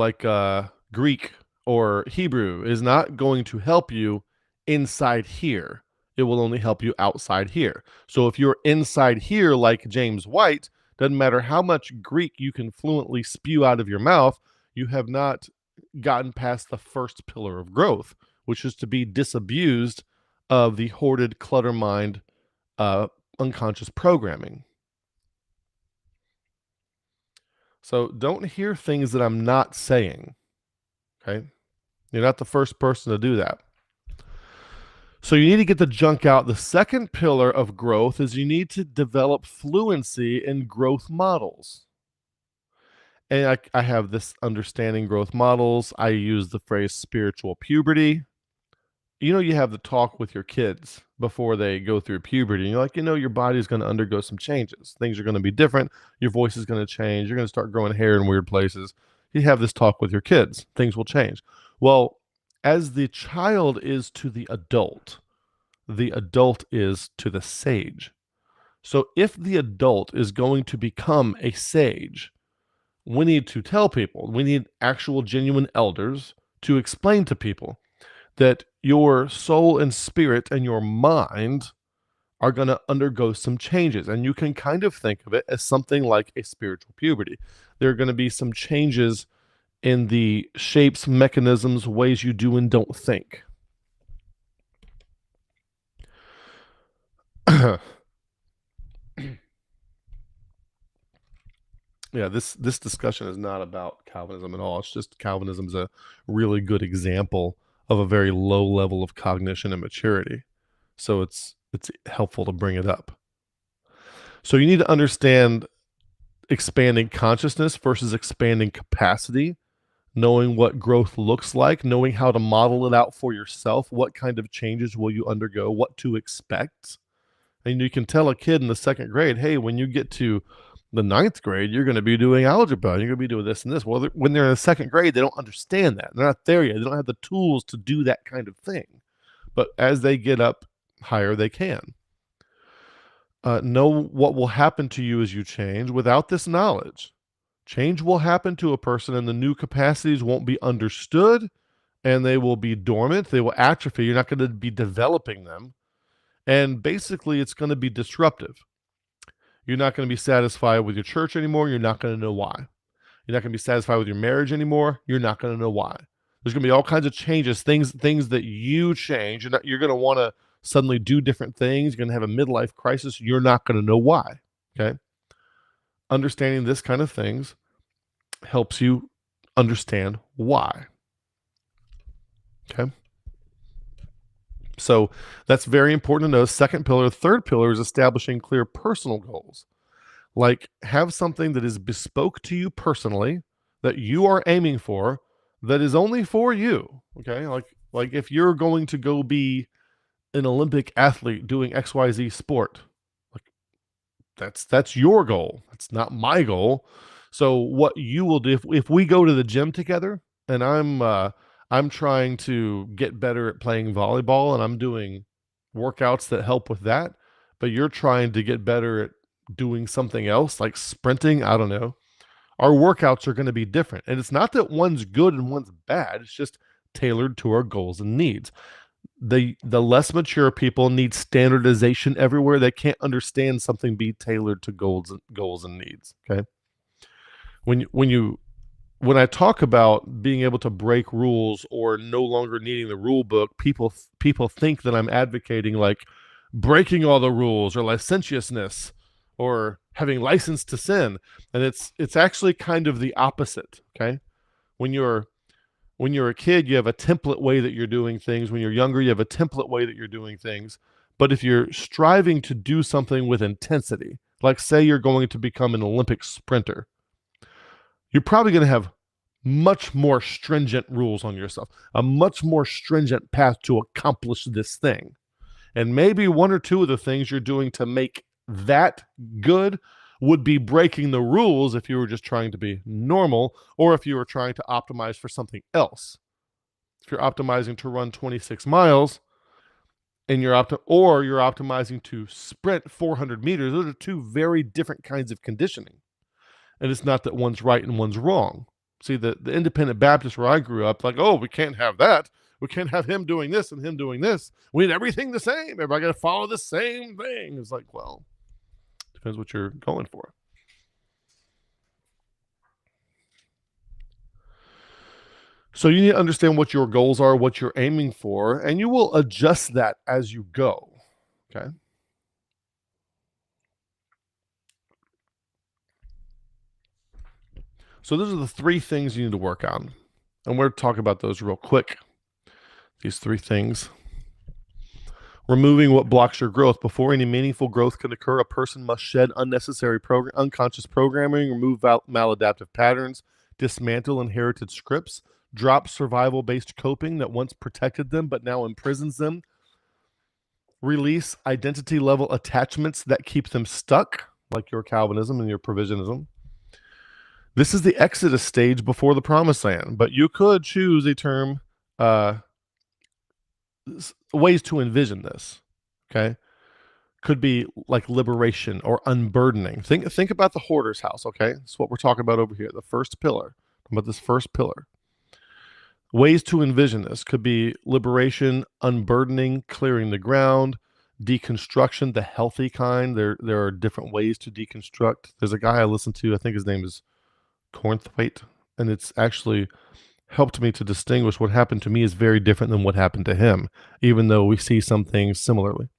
Greek or Hebrew is not going to help you inside here. It will only help you outside here. So if you're inside here like James White, doesn't matter how much Greek you can fluently spew out of your mouth, you have not gotten past the first pillar of growth, which is to be disabused of the hoarded clutter mind unconscious programming. So don't hear things that I'm not saying, okay? You're not the first person to do that. So you need to get the junk out. The second pillar of growth is you need to develop fluency in growth models. And I have this understanding growth models. I use the phrase spiritual puberty. You have the talk with your kids before they go through puberty. And you're like, your body's going to undergo some changes. Things are going to be different. Your voice is going to change. You're going to start growing hair in weird places. You have this talk with your kids. Things will change. Well, as the child is to the adult is to the sage. So if the adult is going to become a sage, we need to tell people, we need actual genuine elders to explain to people that your soul and spirit and your mind are going to undergo some changes. And you can kind of think of it as something like a spiritual puberty. There are going to be some changes in the shapes, mechanisms, ways you do and don't think. Yeah, this discussion is not about Calvinism at all. It's just Calvinism is a really good example of a very low level of cognition and maturity. So it's helpful to bring it up. So you need to understand expanding consciousness versus expanding capacity, knowing what growth looks like, knowing how to model it out for yourself, what kind of changes will you undergo, what to expect. And you can tell a kid in the second grade, hey, when you get to the ninth grade, you're going to be doing algebra. You're going to be doing this and this. Well, when they're in the second grade, they don't understand that. They're not there yet. They don't have the tools to do that kind of thing. But as they get up higher, they can. Know what will happen to you as you change. Without this knowledge, change will happen to a person and the new capacities won't be understood and they will be dormant. They will atrophy. You're not going to be developing them. And basically, it's going to be disruptive. You're not going to be satisfied with your church anymore. You're not going to know why. You're not going to be satisfied with your marriage anymore. You're not going to know why. There's going to be all kinds of changes, things that you change. You're going to want to suddenly do different things. You're going to have a midlife crisis. You're not going to know why. Okay. Understanding this kind of things helps you understand why. Okay. So that's very important to know. Second pillar. Third pillar is establishing clear personal goals. Like have something that is bespoke to you personally that you are aiming for that is only for you. Okay. Like if you're going to go be an Olympic athlete doing XYZ sport, like that's your goal. That's not my goal. So what you will do if we go to the gym together and I'm trying to get better at playing volleyball and I'm doing workouts that help with that, but you're trying to get better at doing something else like sprinting, I don't know. Our workouts are going to be different. And it's not that one's good and one's bad. It's just tailored to our goals and needs. The less mature people need standardization everywhere. They can't understand something be tailored to goals and needs. Okay. When I talk about being able to break rules or no longer needing the rule book, people think that I'm advocating like breaking all the rules or licentiousness or having license to sin. And it's actually kind of the opposite. Okay. When you're a kid, you have a template way that you're doing things. When you're younger, you have a template way that you're doing things. But if you're striving to do something with intensity, like say you're going to become an Olympic sprinter, you're probably going to have much more stringent rules on yourself, a much more stringent path to accomplish this thing. And maybe one or two of the things you're doing to make that good would be breaking the rules if you were just trying to be normal, or if you were trying to optimize for something else. If you're optimizing to run 26 miles and you're optimizing to sprint 400 meters, those are two very different kinds of conditioning. And it's not that one's right and one's wrong. See, the independent Baptist where I grew up, like, oh, we can't have that. We can't have him doing this and him doing this. We need everything the same. Everybody got to follow the same thing. It's like, well, depends what you're going for. So you need to understand what your goals are, what you're aiming for, and you will adjust that as you go. Okay. So those are the three things you need to work on. And we're going to talk about those real quick. These three things. Removing what blocks your growth. Before any meaningful growth can occur, a person must shed unnecessary unconscious programming, remove maladaptive patterns, dismantle inherited scripts, drop survival-based coping that once protected them but now imprisons them, release identity-level attachments that keep them stuck, like your Calvinism and your provisionism. This is the Exodus stage before the Promised Land, but you could choose a term, ways to envision this, okay? Could be like liberation or unburdening. Think about the hoarder's house, okay? That's what we're talking about over here, the first pillar. About this first pillar. Ways to envision this could be liberation, unburdening, clearing the ground, deconstruction, the healthy kind. There are different ways to deconstruct. There's a guy I listen to, I think his name is Cornthwaite, and it's actually helped me to distinguish what happened to me is very different than what happened to him, even though we see some things similarly.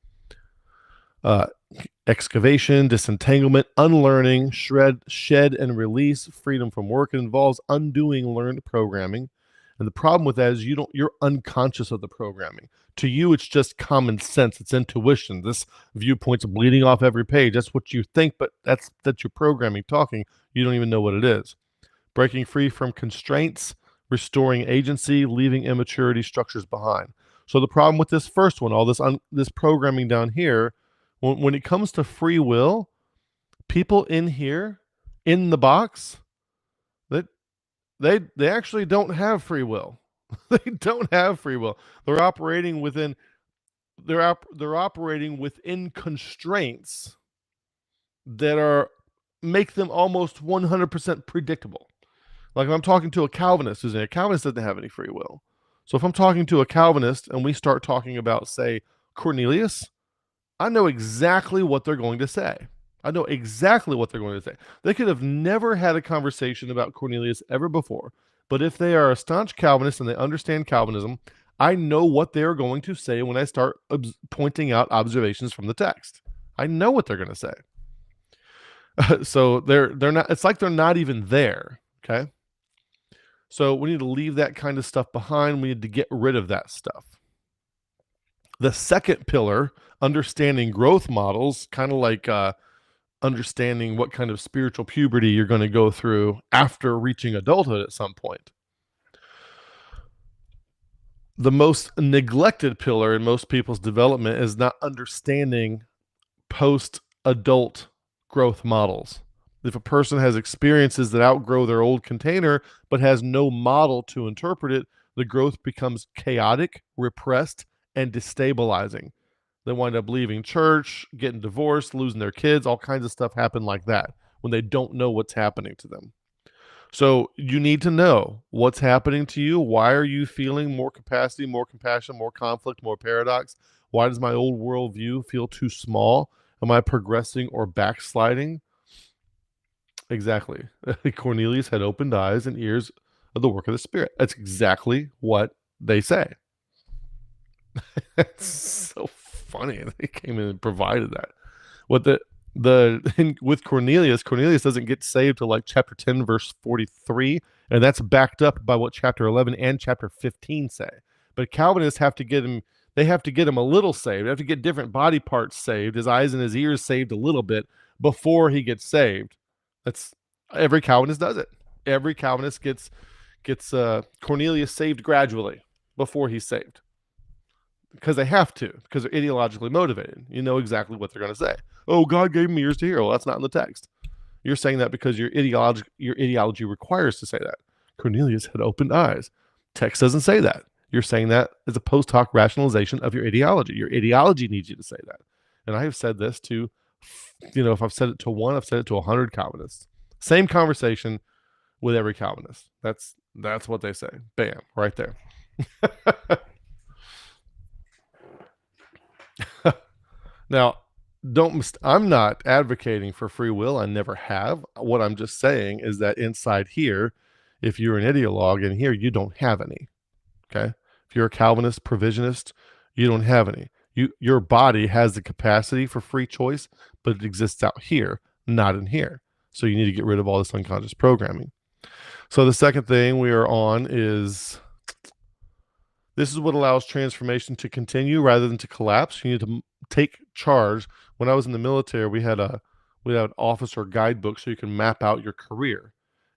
Excavation, disentanglement, unlearning, shed and release, freedom from work. It involves undoing learned programming. And the problem with that is you're unconscious of the programming. To you, it's just common sense. It's intuition. This viewpoint's bleeding off every page. That's what you think, but that's your programming talking. You don't even know what it is. Breaking free from constraints, restoring agency, leaving immaturity structures behind. So the problem with this first one, all this programming down here, when it comes to free will, people in here, in the box, that they actually don't have free will. They don't have free will. They're operating within constraints that make them almost 100% predictable. Like if I'm talking to a Calvinist, a Calvinist doesn't have any free will. So if I'm talking to a Calvinist and we start talking about, say, Cornelius, I know exactly what they're going to say. They could have never had a conversation about Cornelius ever before. But if they are a staunch Calvinist and they understand Calvinism, I know what they're going to say when I start pointing out observations from the text. I know what they're going to say. So they're not. It's like they're not even there. Okay. So we need to leave that kind of stuff behind. We need to get rid of that stuff. The second pillar, understanding growth models, kind of like understanding what kind of spiritual puberty you're going to go through after reaching adulthood at some point. The most neglected pillar in most people's development is not understanding post-adult growth models. If a person has experiences that outgrow their old container but has no model to interpret it, the growth becomes chaotic, repressed, and destabilizing. They wind up leaving church, getting divorced, losing their kids. All kinds of stuff happen like that when they don't know what's happening to them. So you need to know what's happening to you. Why are you feeling more capacity, more compassion, more conflict, more paradox? Why does my old worldview feel too small? Am I progressing or backsliding? Exactly. Cornelius had opened eyes and ears of the work of the Spirit. That's exactly what they say. It's so funny. They came in and provided that. With Cornelius doesn't get saved till like chapter 10, verse 43, and that's backed up by what chapter 11 and chapter 15 say. But Calvinists have to get him. They have to get him a little saved. They have to get different body parts saved, his eyes and his ears saved a little bit before he gets saved. That's every Calvinist does it. Every Calvinist gets Cornelius saved gradually before he's saved, because they have to, because they're ideologically motivated. You know exactly what they're going to say. Oh, God gave him ears to hear. Well, that's not in the text. You're saying that because your ideology requires to say that. Cornelius had opened eyes. Text doesn't say that. You're saying that as a post hoc rationalization of your ideology. Your ideology needs you to say that. And I have said this to, if I've said it to one, I've said it to 100 Calvinists. Same conversation with every Calvinist. That's what they say. Bam, right there. Now, I'm not advocating for free will. I never have. What I'm just saying is that inside here, if you're an ideologue in here, you don't have any. Okay? If you're a Calvinist, provisionist, you don't have any. Your body has the capacity for free choice, but it exists out here, not in here. So you need to get rid of all this unconscious programming. So the second thing we are on is, this is what allows transformation to continue rather than to collapse. You need to take charge. When I was in the military, we had an officer guidebook so you can map out your career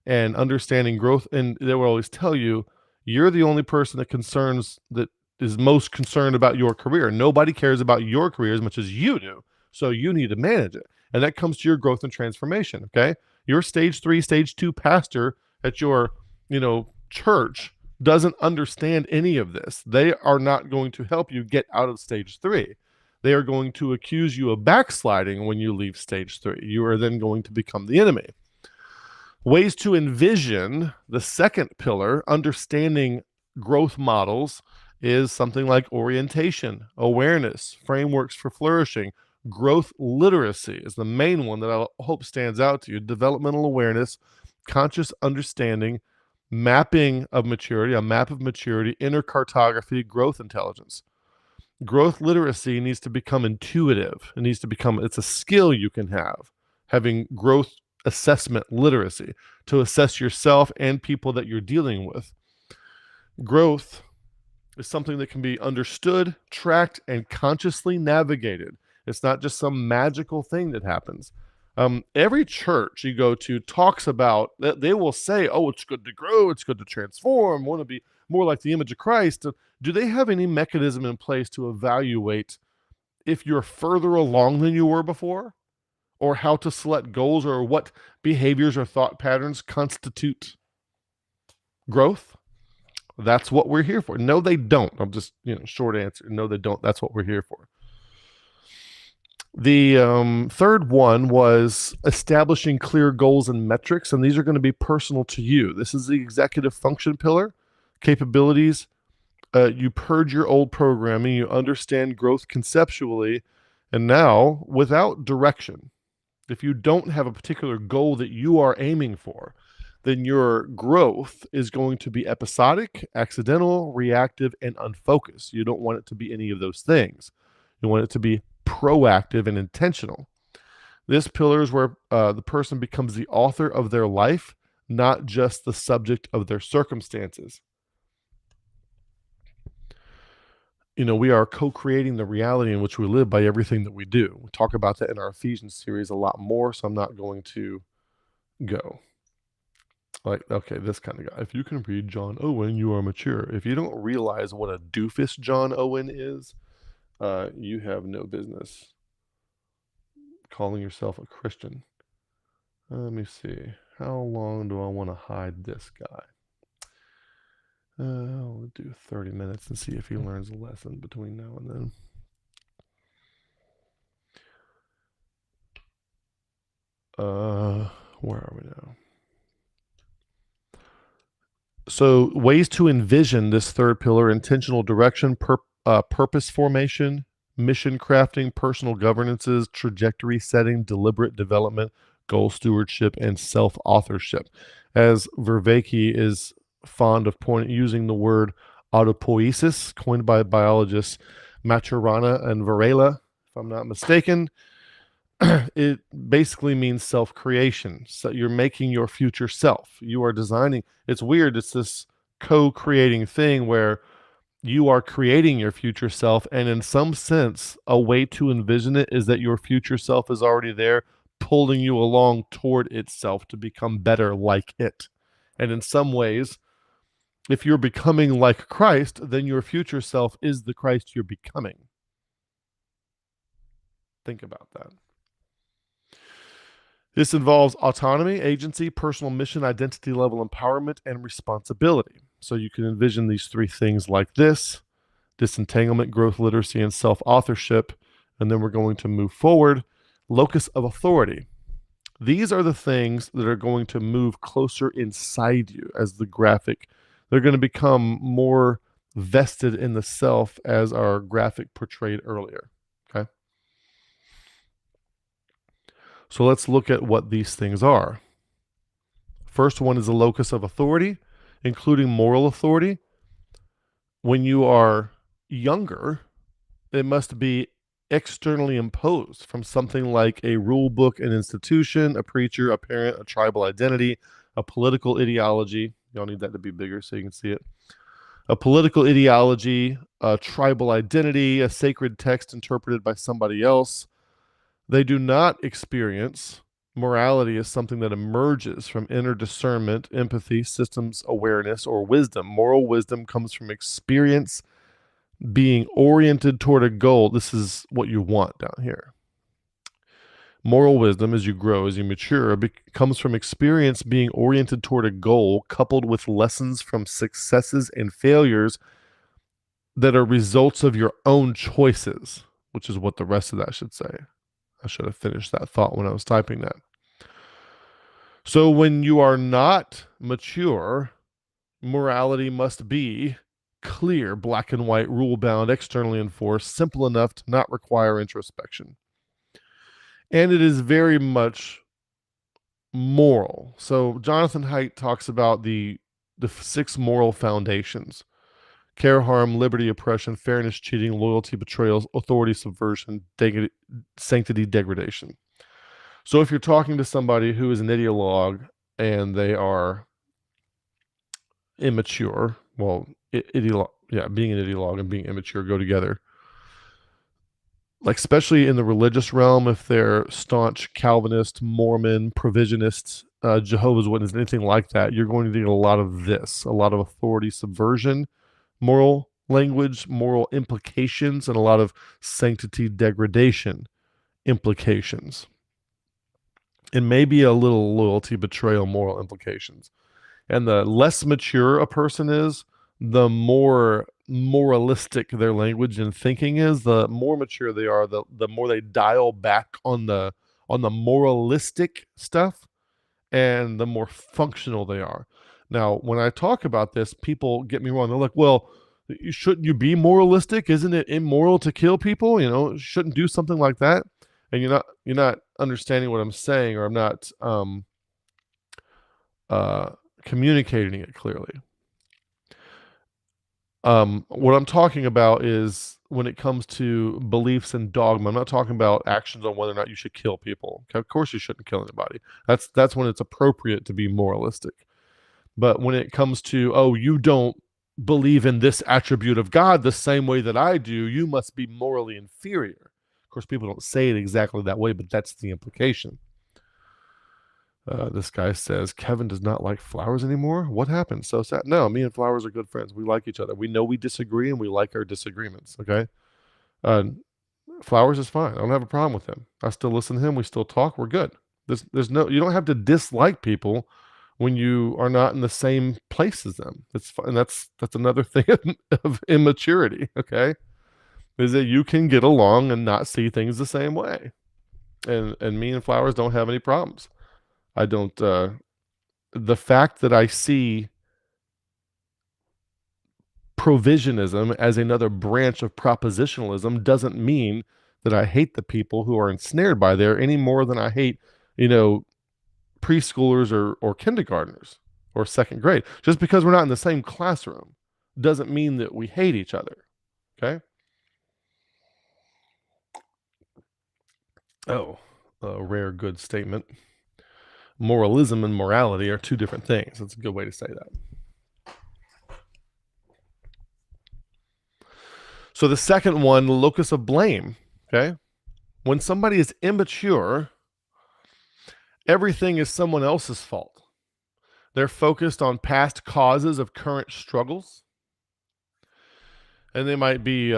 and understanding growth. And they will always tell you, you're the only person that is most concerned about your career. Nobody cares about your career as much as you do. So you need to manage it. And that comes to your growth and transformation. Okay. Your stage 3, stage 2 pastor at your, church doesn't understand any of this. They are not going to help you get out of stage 3. They are going to accuse you of backsliding when you leave stage 3. You are then going to become the enemy. Ways to envision the second pillar, understanding growth models, is something like orientation, awareness, frameworks for flourishing. Growth literacy is the main one that I hope stands out to you. Developmental awareness, conscious understanding, mapping of maturity, a map of maturity, inner cartography, growth intelligence. Growth literacy needs to become intuitive. It's a skill you can have, having growth assessment literacy to assess yourself and people that you're dealing with. Growth is something that can be understood, tracked, and consciously navigated. It's not just some magical thing that happens. Every church you go to talks about that. They will say, oh, it's good to grow, it's good to transform, want to be more like the image of Christ. Do they have any mechanism in place to evaluate if you're further along than you were before, or how to select goals, or what behaviors or thought patterns constitute growth? That's what we're here for. No, they don't. I'm just, short answer. No, they don't. That's what we're here for. The third one was establishing clear goals and metrics, and these are going to be personal to you. This is the executive function pillar, capabilities. You purge your old programming, you understand growth conceptually, and now, without direction, if you don't have a particular goal that you are aiming for, then your growth is going to be episodic, accidental, reactive, and unfocused. You don't want it to be any of those things. You want it to be proactive and intentional. This pillar is where the person becomes the author of their life, not just the subject of their circumstances. We are co-creating the reality in which we live by everything that we do. We talk about that in our Ephesians series a lot more, so I'm not going to go. Like, okay, this kind of guy. If you can read John Owen, you are mature. If you don't realize what a doofus John Owen is, you have no business calling yourself a Christian. Let me see. How long do I want to hide this guy? I'll do 30 minutes and see if he learns a lesson between now and then. Where are we now? So ways to envision this third pillar: intentional direction, purpose formation, mission crafting, personal governances, trajectory setting, deliberate development, goal stewardship, and self-authorship. As Vervaeke is fond of using the word autopoiesis, coined by biologists Maturana and Varela, if I'm not mistaken. it basically means self-creation. So you're making your future self. You are designing. It's weird. It's this co-creating thing where you are creating your future self, and in some sense, a way to envision it is that your future self is already there, pulling you along toward itself to become better like it. And in some ways, if you're becoming like Christ, then your future self is the Christ you're becoming. Think about that. This involves autonomy, agency, personal mission, identity level empowerment, and responsibility. So you can envision these three things like this: disentanglement, growth, literacy, and self authorship. And then we're going to move forward. Locus of authority. These are the things that are going to move closer inside you as the graphic. They're going to become more vested in the self as our graphic portrayed earlier. Okay. So let's look at what these things are. First one is a locus of authority, including moral authority. When you are younger, it must be externally imposed from something like a rule book, an institution, a preacher, a parent, a tribal identity, a political ideology. Y'all need that to be bigger so you can see it. A political ideology, a tribal identity, a sacred text interpreted by somebody else. They do not experience morality as something that emerges from inner discernment, empathy, systems awareness, or wisdom. Moral wisdom comes from experience, being oriented toward a goal. This is what you want down here. Moral wisdom, as you grow, as you mature, comes from experience being oriented toward a goal, coupled with lessons from successes and failures that are results of your own choices, which is what the rest of that should say. I should have finished that thought when I was typing that. So when you are not mature, morality must be clear, black and white, rule-bound, externally enforced, simple enough to not require introspection. And it is very much moral. So Jonathan Haidt talks about the 6 moral foundations: care, harm, liberty, oppression, fairness, cheating, loyalty, betrayal, authority, subversion, sanctity, degradation. So if you're talking to somebody who is an ideologue and they are immature, well, being an ideologue and being immature go together. Like, especially in the religious realm, if they're staunch Calvinist, Mormon, provisionist, Jehovah's Witness, anything like that, you're going to get a lot of this, a lot of authority subversion, moral language, moral implications, and a lot of sanctity degradation implications. And maybe a little loyalty, betrayal, moral implications. And the less mature a person is, the more moralistic their language and thinking is. The more mature they are, the more they dial back on the moralistic stuff, and the more functional they are. Now, when I talk about this, people get me wrong. They're like, well, shouldn't you be moralistic? Isn't it immoral to kill people? Shouldn't do something like that. And you're not understanding what I'm saying, or I'm not communicating it clearly. What I'm talking about is when it comes to beliefs and dogma. I'm not talking about actions on whether or not you should kill people. Okay, of course you shouldn't kill anybody. That's when it's appropriate to be moralistic. But when it comes to, oh, you don't believe in this attribute of God the same way that I do, you must be morally inferior. Of course, people don't say it exactly that way, but that's the implication. This guy says, Kevin does not like Flowers anymore. What happened? So sad. No, me and Flowers are good friends. We like each other. We know we disagree, and we like our disagreements. Okay. Flowers is fine. I don't have a problem with him. I still listen to him. We still talk. We're good. You don't have to dislike people when you are not in the same place as them. And that's another thing of immaturity. Okay. Is that you can get along and not see things the same way. And me and Flowers don't have any problems. I don't, the fact that I see provisionism as another branch of propositionalism doesn't mean that I hate the people who are ensnared by there any more than I hate, preschoolers or kindergartners or second grade. Just because we're not in the same classroom doesn't mean that we hate each other. Okay. Oh, a rare good statement. Moralism and morality are two different things. That's a good way to say that. So the second one, locus of blame. Okay. When somebody is immature, everything is someone else's fault. They're focused on past causes of current struggles. And they might be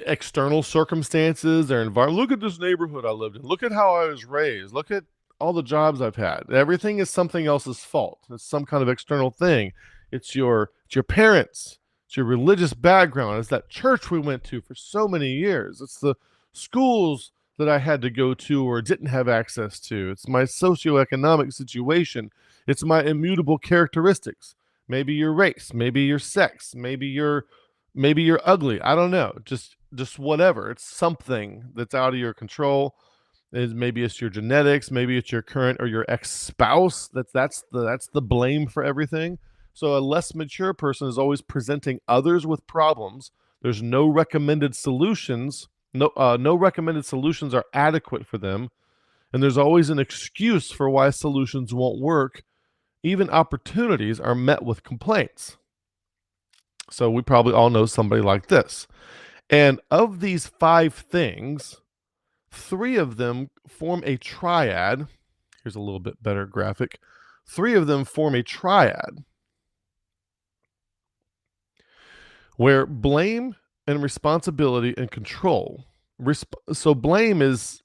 external circumstances, their environment. Look at this neighborhood I lived in. Look at how I was raised. Look at all the jobs I've had. Everything is something else's fault. It's some kind of external thing. It's your parents. It's your religious background. It's that church we went to for so many years. It's the schools that I had to go to or didn't have access to. It's my socioeconomic situation. It's my immutable characteristics. Maybe your race, maybe your sex, maybe you're ugly. I don't know. Just whatever. It's something that's out of your control. Maybe it's your genetics, maybe it's your current or your ex-spouse. That's the blame for everything. So a less mature person is always presenting others with problems. There's no recommended solutions. No recommended solutions are adequate for them, and there's always an excuse for why solutions won't work. Even opportunities are met with complaints. So we probably all know somebody like this. And of these 5 things, 3 of them form a triad. Here's a little bit better graphic. 3 of them form a triad where blame and responsibility and control. So blame is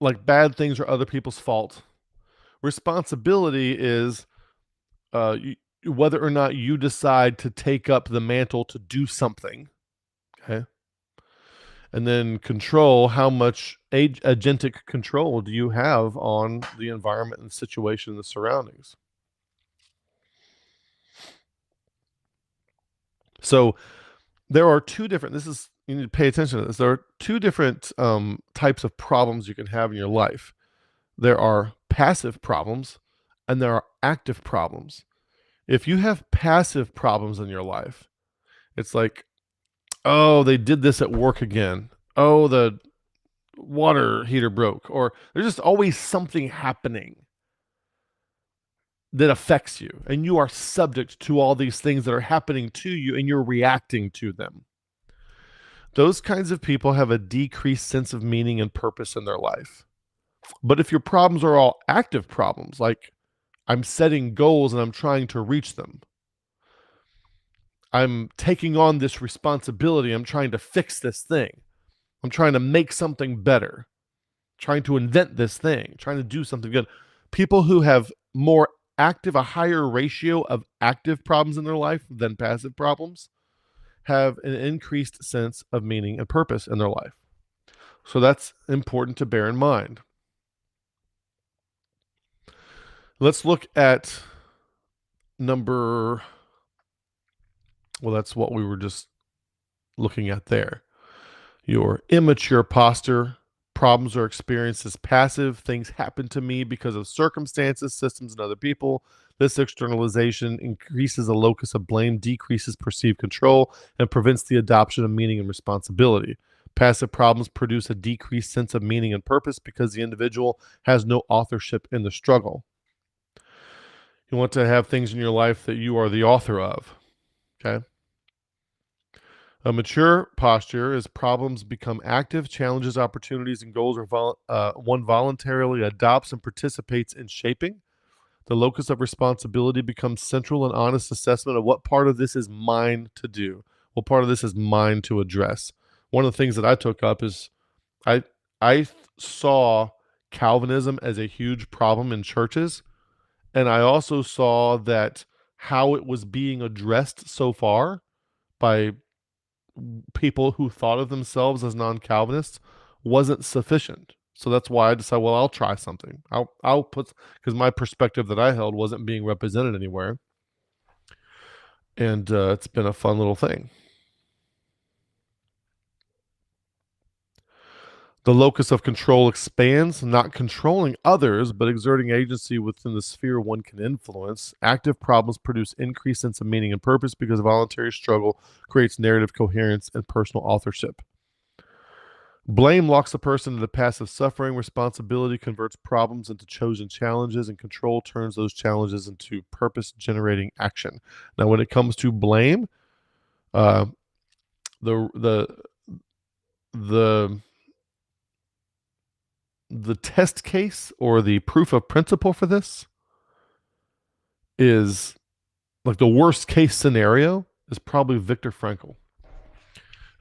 like bad things are other people's fault. Responsibility is whether or not you decide to take up the mantle to do something. Okay. And then control, how much agentic control do you have on the environment and situation and the surroundings? So there are 2 different, you need to pay attention to this. There are 2 different types of problems you can have in your life. There are passive problems and there are active problems. If you have passive problems in your life, it's like, oh, they did this at work again. Oh, the water heater broke. Or there's just always something happening that affects you. And you are subject to all these things that are happening to you and you're reacting to them. Those kinds of people have a decreased sense of meaning and purpose in their life. But if your problems are all active problems, like I'm setting goals and I'm trying to reach them, I'm taking on this responsibility, I'm trying to fix this thing, I'm trying to make something better, trying to invent this thing, trying to do something good. People who have a higher ratio of active problems in their life than passive problems have an increased sense of meaning and purpose in their life. So that's important to bear in mind. Let's look at that's what we were just looking at there. Your immature posture. Problems are experienced as passive. Things happen to me because of circumstances, systems, and other people. This externalization increases the locus of blame, decreases perceived control, and prevents the adoption of meaning and responsibility. Passive problems produce a decreased sense of meaning and purpose because the individual has no authorship in the struggle. You want to have things in your life that you are the author of. Okay? A mature posture is problems become active, challenges, opportunities, and goals one voluntarily adopts and participates in shaping. The locus of responsibility becomes central and honest assessment of what part of this is mine to do, what part of this is mine to address. One of the things that I took up is I saw Calvinism as a huge problem in churches, and I also saw that how it was being addressed so far by people who thought of themselves as non-Calvinists wasn't sufficient. So that's why I decided, well, I'll try something. I'll put, because my perspective that I held wasn't being represented anywhere. And it's been a fun little thing. The locus of control expands, not controlling others, but exerting agency within the sphere one can influence. Active problems produce increased sense of meaning and purpose because voluntary struggle creates narrative coherence and personal authorship. Blame locks the person into passive suffering. Responsibility converts problems into chosen challenges, and control turns those challenges into purpose-generating action. Now, when it comes to blame, uh, the the the test case or the proof of principle for this is like the worst case scenario is probably Viktor Frankl.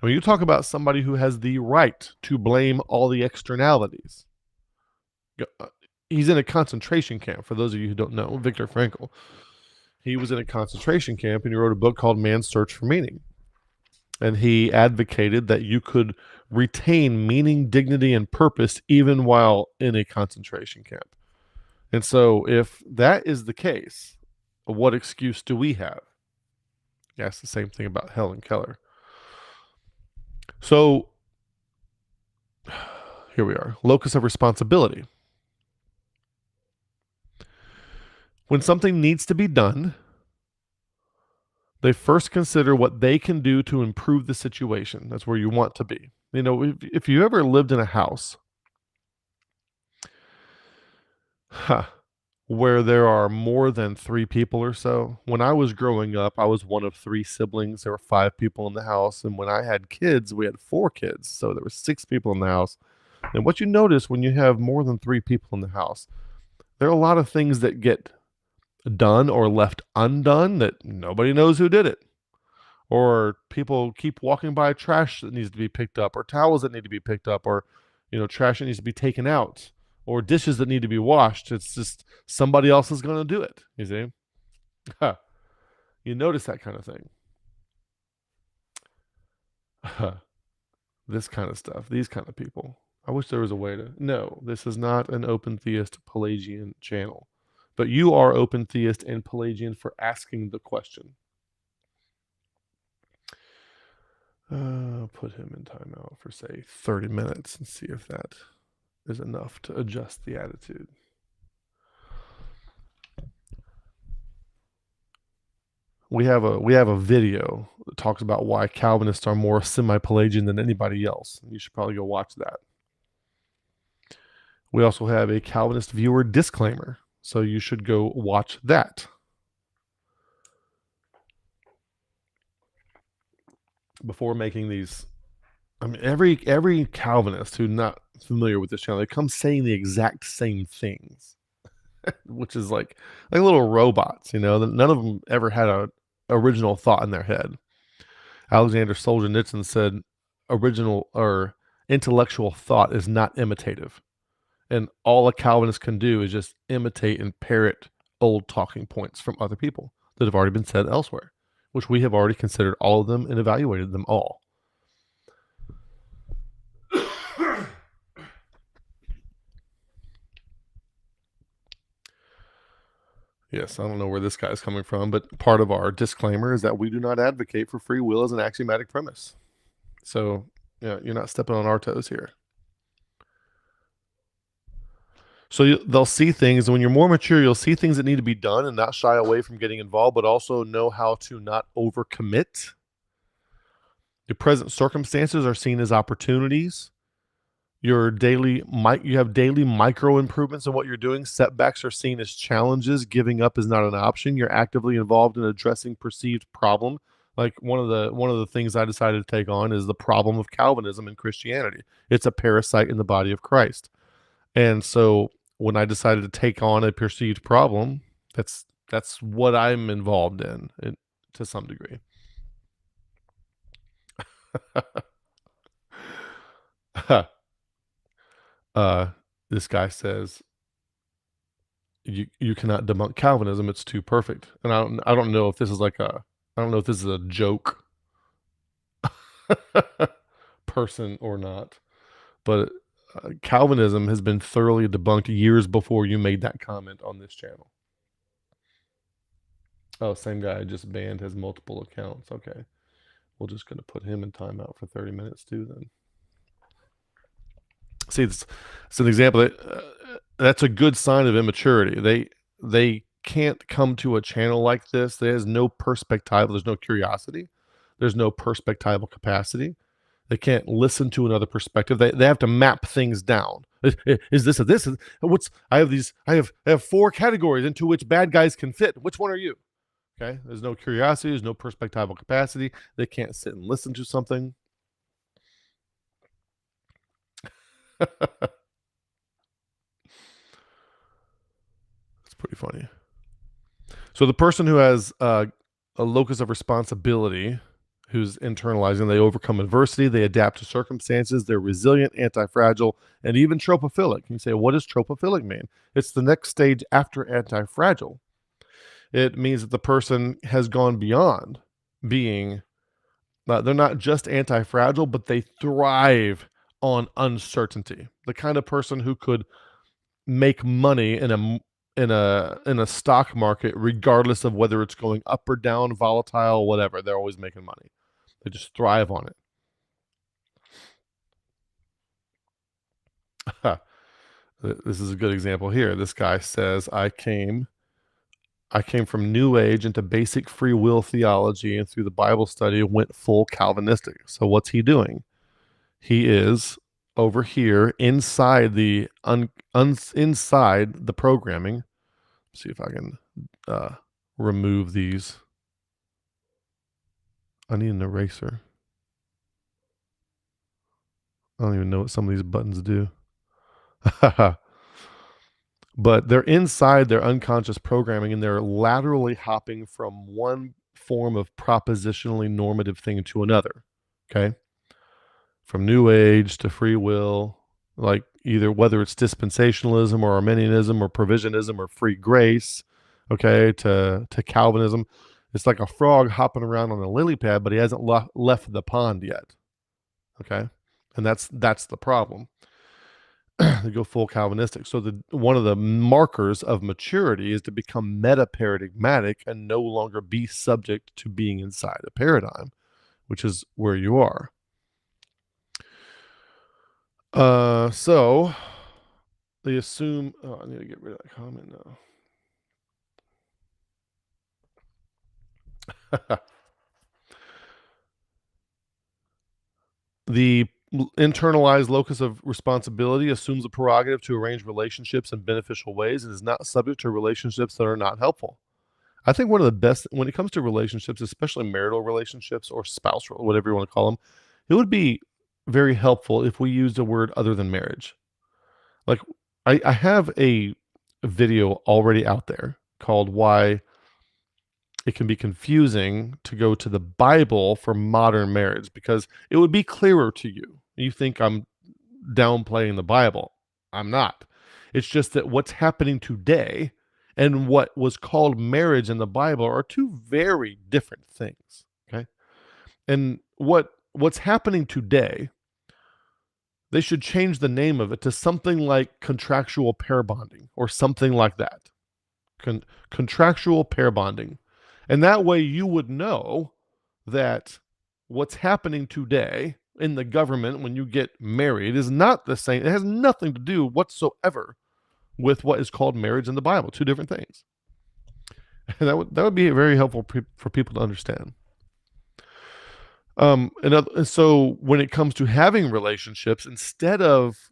When you talk about somebody who has the right to blame all the externalities, he's in a concentration camp. For those of you who don't know, Viktor Frankl, he was in a concentration camp and he wrote a book called Man's Search for Meaning. And he advocated that you could retain meaning, dignity, and purpose even while in a concentration camp. And so if that is the case, what excuse do we have? Yes, the same thing about Helen Keller. So here we are, locus of responsibility. When something needs to be done, they first consider what they can do to improve the situation. That's where you want to be. You know, if you ever lived in a house where there are more than 3 people or so. When I was growing up, I was one of 3 siblings. There were 5 people in the house. And when I had kids, we had 4 kids. So there were 6 people in the house. And what you notice when you have more than 3 people in the house, there are a lot of things that get done or left undone that nobody knows who did it. Or people keep walking by trash that needs to be picked up, or towels that need to be picked up, or trash that needs to be taken out, or dishes that need to be washed. It's just somebody else is going to do it. You see? You notice that kind of thing. This kind of stuff, these kind of people. I wish there was a way to. No, this is not an open theist Pelagian channel. But you are open theist and Pelagian for asking the question. Put him in timeout for, say, 30 minutes and see if that is enough to adjust the attitude. We have a video that talks about why Calvinists are more semi-Pelagian than anybody else. You should probably go watch that. We also have a Calvinist viewer disclaimer, so you should go watch that. Before making these, I mean, every Calvinist who's not familiar with this channel, they come saying the exact same things, which is like little robots, None of them ever had a original thought in their head. Alexander Solzhenitsyn said, original or intellectual thought is not imitative. And all a Calvinist can do is just imitate and parrot old talking points from other people that have already been said elsewhere, which we have already considered all of them and evaluated them all. Yes, I don't know where this guy is coming from, but part of our disclaimer is that we do not advocate for free will as an axiomatic premise. So, you're not stepping on our toes here. So they'll see things, and when you're more mature, you'll see things that need to be done and not shy away from getting involved, but also know how to not overcommit. Your present circumstances are seen as opportunities. You have daily micro improvements in what you're doing. Setbacks are seen as challenges. Giving up is not an option. You're actively involved in addressing perceived problem. Like one of the things I decided to take on is the problem of Calvinism in Christianity. It's a parasite in the body of Christ. And so when I decided to take on a perceived problem, that's what I'm involved in to some degree. This guy says you cannot debunk Calvinism; it's too perfect. And I don't know if this is a joke person or not, but Calvinism has been thoroughly debunked years before you made that comment on this channel. Oh, same guy just banned his multiple accounts. Okay, we're just going to put him in timeout for 30 minutes too then. See, it's an example that's a good sign of immaturity. They can't come to a channel like this. There's no perspective. There's no curiosity. There's no perspectival capacity. They can't listen to another perspective. They have to map things down. Is this a this? What's I have 4 categories into which bad guys can fit. Which one are you? Okay. There's no curiosity. There's no perspectival capacity. They can't sit and listen to something. That's pretty funny. So the person who has a locus of responsibility, who's internalizing, they overcome adversity, they adapt to circumstances, they're resilient, anti-fragile, and even tropophilic. You say, what does tropophilic mean? It's the next stage after anti-fragile. It means that the person has gone beyond being, they're not just anti-fragile, but they thrive on uncertainty. The kind of person who could make money in a stock market regardless of whether it's going up or down, volatile, whatever. They're always making money. They just thrive on it. This is a good example here. This guy says, I came from New Age into basic free will theology, and through the Bible study went full Calvinistic. So what's he doing? He is over here inside the inside the programming. Let's see if I can remove these. I need an eraser. I don't even know what some of these buttons do. But they're inside their unconscious programming, and they're laterally hopping from one form of propositionally normative thing to another. Okay. From New Age to free will, like either whether it's dispensationalism or Arminianism or provisionism or free grace, okay, to Calvinism. It's like a frog hopping around on a lily pad, but he hasn't left the pond yet. Okay. And that's the problem. They go full Calvinistic. So one of the markers of maturity is to become meta-paradigmatic and no longer be subject to being inside a paradigm, which is where you are. So they assume. Oh, I need to get rid of that comment now. The internalized locus of responsibility assumes the prerogative to arrange relationships in beneficial ways and is not subject to relationships that are not helpful. I think one of the best, when it comes to relationships, especially marital relationships or spousal, whatever you want to call them, it would be very helpful if we used a word other than marriage. Like, I have a video already out there called Why It Can Be Confusing to Go to the Bible for Modern Marriage, because it would be clearer to you. You think I'm downplaying the Bible. I'm not. It's just that what's happening today and what was called marriage in the Bible are two very different things. Okay. And what's happening today, they should change the name of it to something like contractual pair bonding or something like that. Contractual pair bonding. And that way you would know that what's happening today in the government when you get married is not the same. It has nothing to do whatsoever with what is called marriage in the Bible. Two different things. And that would be very helpful for people to understand. And so when it comes to having relationships, instead of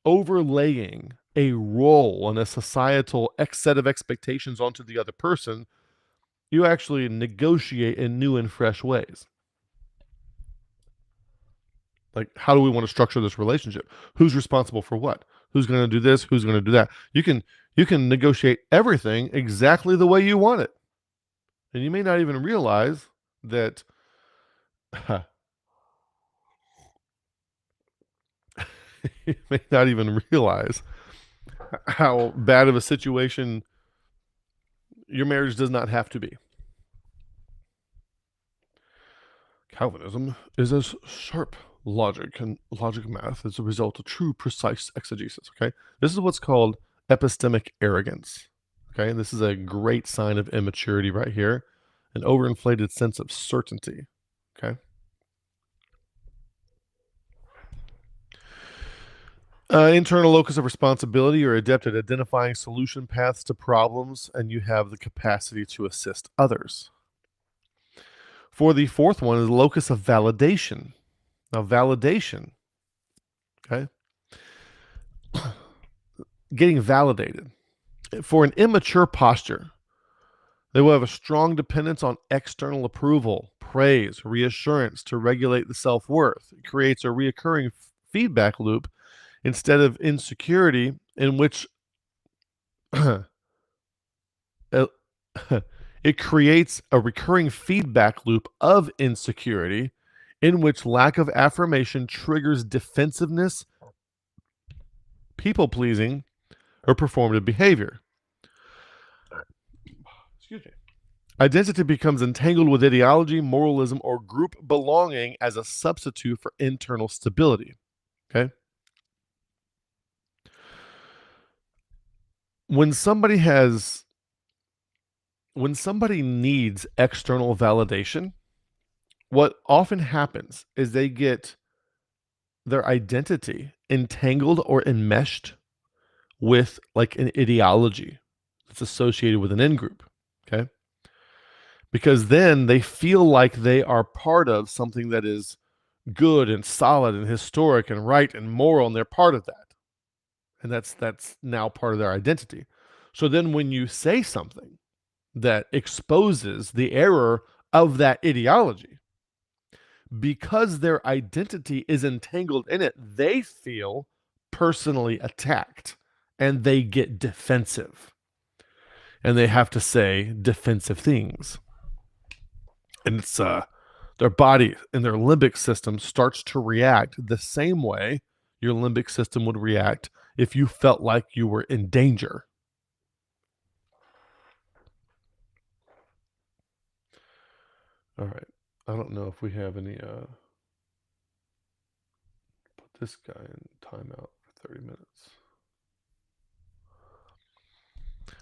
overlaying a role and a societal set of expectations onto the other person, you actually negotiate in new and fresh ways. Like, how do we want to structure this relationship? Who's responsible for what? Who's going to do this? Who's going to do that? You can negotiate everything exactly the way you want it. And you may not even realize that you may not even realize how bad of a situation your marriage does not have to be. Calvinism is as sharp logic and logic math as a result of true, precise exegesis. Okay, this is what's called epistemic arrogance. Okay, and this is a great sign of immaturity right here, an overinflated sense of certainty. Okay. Internal locus of responsibility, you're adept at identifying solution paths to problems, and you have the capacity to assist others. For the fourth one is locus of validation. Now, validation, okay? Getting validated. For an immature posture, they will have a strong dependence on external approval, praise, reassurance to regulate the self-worth. It creates a reoccurring feedback loop instead of insecurity in which it creates a recurring feedback loop of insecurity in which lack of affirmation triggers defensiveness, people-pleasing, or performative behavior. Excuse me. Identity becomes entangled with ideology, moralism, or group belonging as a substitute for internal stability. Okay? When somebody needs external validation, what often happens is they get their identity entangled or enmeshed with like an ideology that's associated with an in-group. Okay? Because then they feel like they are part of something that is good and solid and historic and right and moral, and they're part of that. And that's now part of their identity. So then when you say something that exposes the error of that ideology, because their identity is entangled in it, they feel personally attacked and they get defensive. And they have to say defensive things. And it's their body and their limbic system starts to react the same way your limbic system would react if you felt like you were in danger. All right. I don't know if we have any put this guy in timeout for 30 minutes.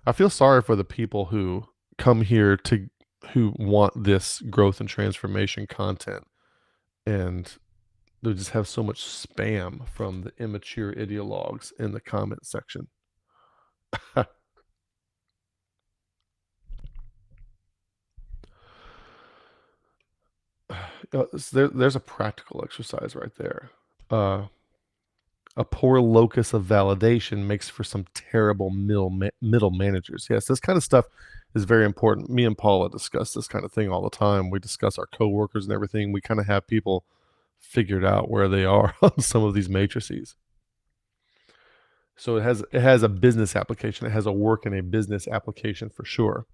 I feel sorry for the people who come here who want this growth and transformation content, and they just have so much spam from the immature ideologues in the comment section. There's a practical exercise right there. A poor locus of validation makes for some terrible middle managers. Yes, this kind of stuff is very important. Me and Paula discuss this kind of thing all the time. We discuss our coworkers and everything. We kind of have people figured out where they are on some of these matrices. So it has a business application. It has a work in a business application for sure.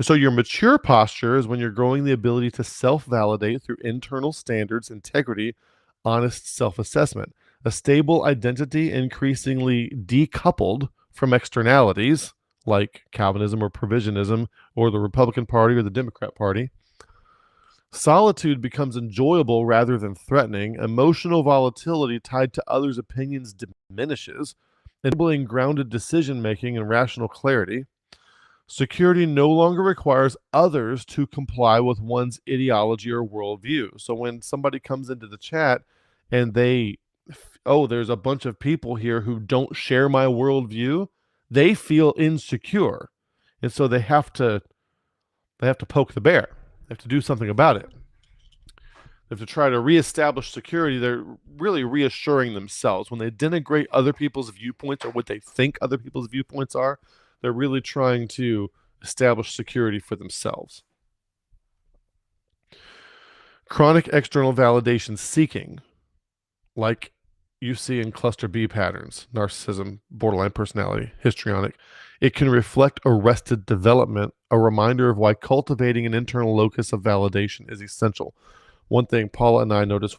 So your mature posture is when you're growing the ability to self-validate through internal standards, integrity, honest self-assessment. A stable identity increasingly decoupled from externalities like Calvinism or Provisionism or the Republican Party or the Democrat Party. Solitude becomes enjoyable rather than threatening. Emotional volatility tied to others' opinions diminishes, enabling grounded decision-making and rational clarity. Security no longer requires others to comply with one's ideology or worldview. So when somebody comes into the chat and there's a bunch of people here who don't share my worldview, they feel insecure. And so they have to poke the bear. They have to do something about it. They have to try to reestablish security. They're really reassuring themselves. When they denigrate other people's viewpoints or what they think other people's viewpoints are, they're really trying to establish security for themselves. Chronic external validation seeking, like you see in cluster B patterns, narcissism, borderline personality, histrionic, it can reflect arrested development, a reminder of why cultivating an internal locus of validation is essential. One thing Paula and I noticed,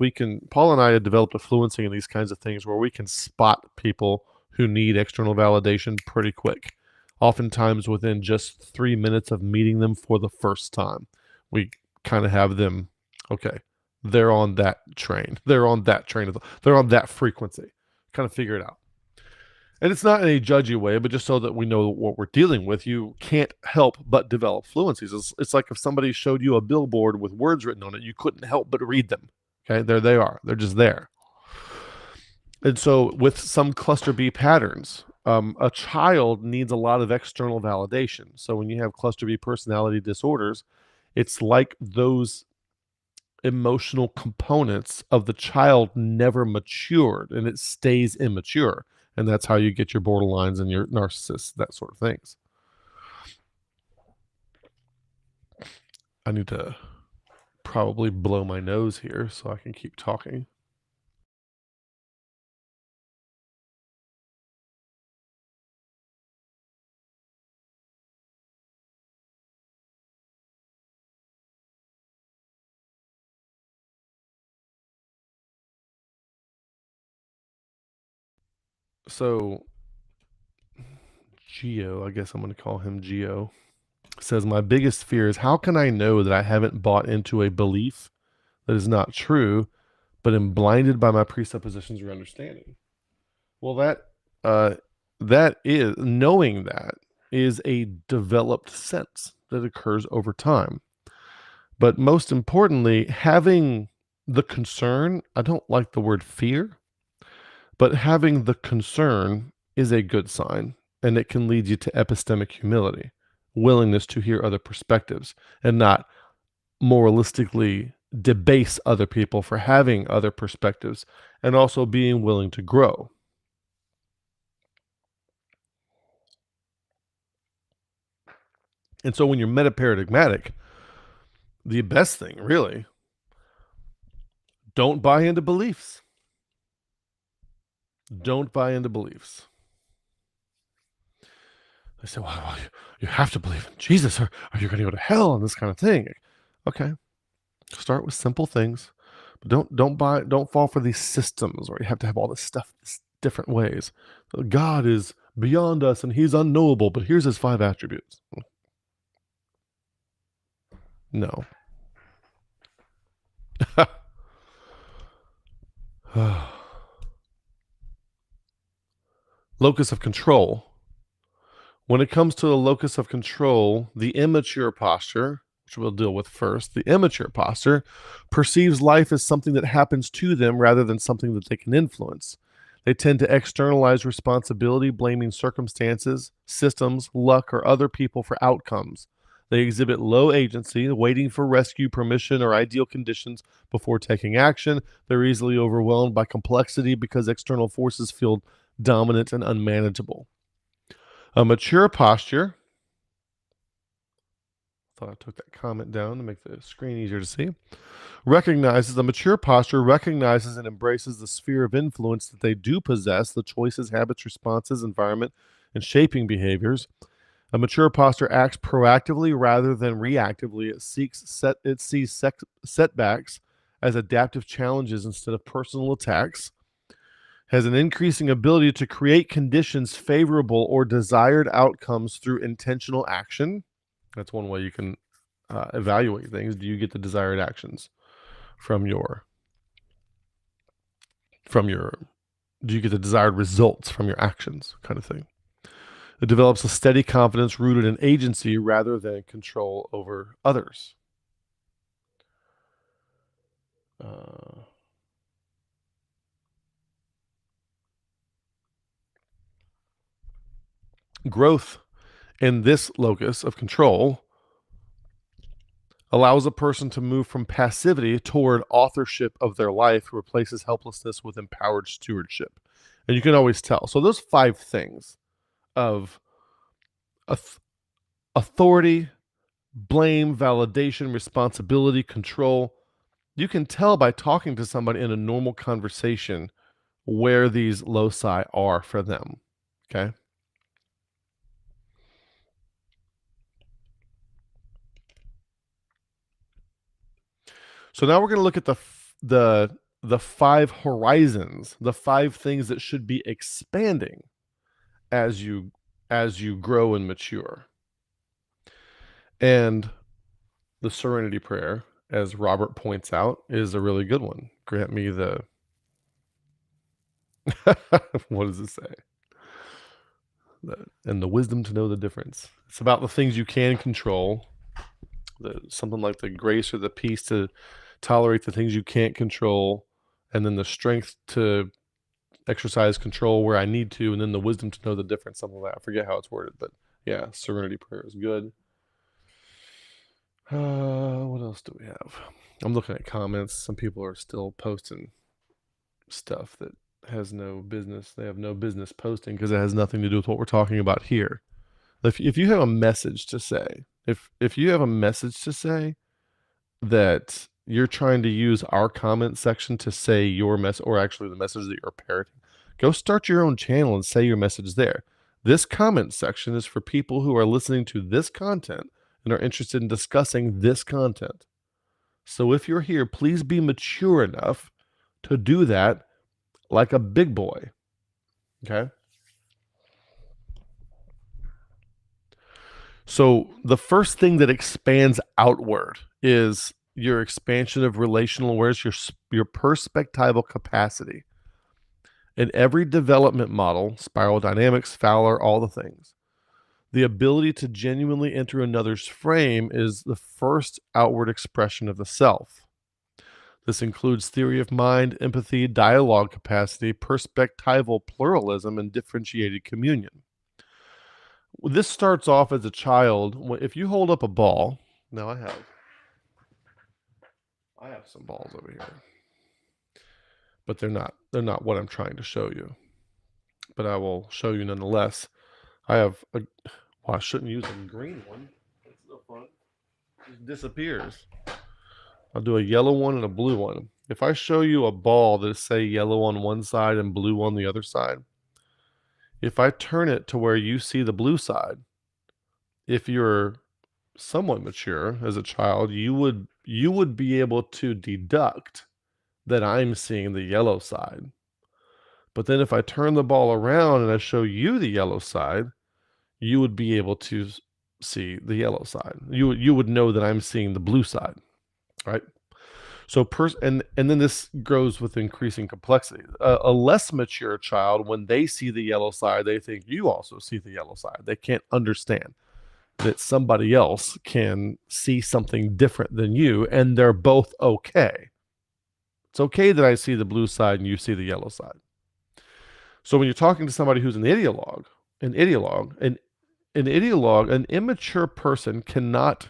Paula and I had developed a fluency in these kinds of things where we can spot people who need external validation pretty quick. Oftentimes within just 3 minutes of meeting them for the first time, we kind of have them, okay, they're on that train. They're on that train. They're on that frequency. Kind of figure it out. And it's not in a judgy way, but just so that we know what we're dealing with. You can't help but develop fluencies. It's like if somebody showed you a billboard with words written on it, you couldn't help but read them. Okay, there they are. They're just there. And so with some cluster B patterns, a child needs a lot of external validation. So when you have cluster B personality disorders, it's like those emotional components of the child never matured, and it stays immature. And that's how you get your borderlines and your narcissists, that sort of things. I need to probably blow my nose here so I can keep talking. So Geo, I guess I'm going to call him Geo, says, my biggest fear is how can I know that I haven't bought into a belief that is not true, but am blinded by my presuppositions or understanding? Well, that is, knowing that is a developed sense that occurs over time. But most importantly, having the concern, I don't like the word fear, but having the concern is a good sign, and it can lead you to epistemic humility, willingness to hear other perspectives and not moralistically debase other people for having other perspectives, and also being willing to grow. And so when you're metaparadigmatic, the best thing really, don't buy into beliefs. Don't buy into beliefs. They say, well, you have to believe in Jesus or you're going to go to hell and this kind of thing. Okay. Start with simple things, but don't fall for these systems where you have to have all this stuff different ways. God is beyond us and he's unknowable, but here's his 5 attributes. No. Locus of control. When it comes to the locus of control, the immature posture, which we'll deal with first, the immature posture perceives life as something that happens to them rather than something that they can influence. They tend to externalize responsibility, blaming circumstances, systems, luck, or other people for outcomes. They exhibit low agency, waiting for rescue, permission, or ideal conditions before taking action. They're easily overwhelmed by complexity because external forces feel dominant and unmanageable. A mature posture, thought I took that comment down to make the screen easier to see, recognizes, a mature posture recognizes and embraces the sphere of influence that they do possess, the choices, habits, responses, environment, and shaping behaviors. A mature posture acts proactively rather than reactively. It sees setbacks as adaptive challenges instead of personal attacks. Has an increasing ability to create conditions favorable or desired outcomes through intentional action. That's one way you can evaluate things. Do you get the desired actions from your do you get the desired results from your actions, kind of thing? It develops a steady confidence rooted in agency rather than control over others. Growth in this locus of control allows a person to move from passivity toward authorship of their life, replaces helplessness with empowered stewardship. And you can always tell. So those 5 things of authority, blame, validation, responsibility, control, you can tell by talking to somebody in a normal conversation where these loci are for them. Okay. So now we're going to look at the 5 horizons, the 5 things that should be expanding as you grow and mature. And the serenity prayer, as Robert points out, is a really good one. Grant me the what does it say? And the wisdom to know the difference. It's about the things you can control. Something like the grace or the peace to tolerate the things you can't control, and then the strength to exercise control where I need to, and then the wisdom to know the difference. Something like that. I forget how it's worded, but yeah, serenity prayer is good. What else do we have? I'm looking at comments. Some people are still posting stuff that has no business. They have no business posting because it has nothing to do with what we're talking about here. If you have a message to say, if you have a message to say that you're trying to use our comment section to say your message, or actually the message that you're parroting, go start your own channel and say your message there. This comment section is for people who are listening to this content and are interested in discussing this content. So if you're here, please be mature enough to do that like a big boy. Okay. So the first thing that expands outward is your expansion of relational awareness, your perspectival capacity. In every development model, spiral dynamics, Fowler, all the things, the ability to genuinely enter another's frame is the first outward expression of the self. This includes theory of mind, empathy, dialogue capacity, perspectival pluralism, and differentiated communion. This starts off as a child. If you hold up a ball, now I have some balls over here, but they're not what I'm trying to show you. But I will show you nonetheless. I have a, well, I shouldn't use a green one. It's no fun. It just disappears. I'll do a yellow one and a blue one. If I show you a ball that say yellow on one side and blue on the other side, if I turn it to where you see the blue side, if you're somewhat mature as a child, you would be able to deduct that I'm seeing the yellow side. But then if I turn the ball around and I show you the yellow side, you would be able to see the yellow side. You would know that I'm seeing the blue side, right? So and then this grows with increasing complexity. A less mature child, when they see the yellow side, they think you also see the yellow side. They can't understand that somebody else can see something different than you, and they're both okay. It's okay that I see the blue side and you see the yellow side. So when you're talking to somebody who's an ideologue, an immature person cannot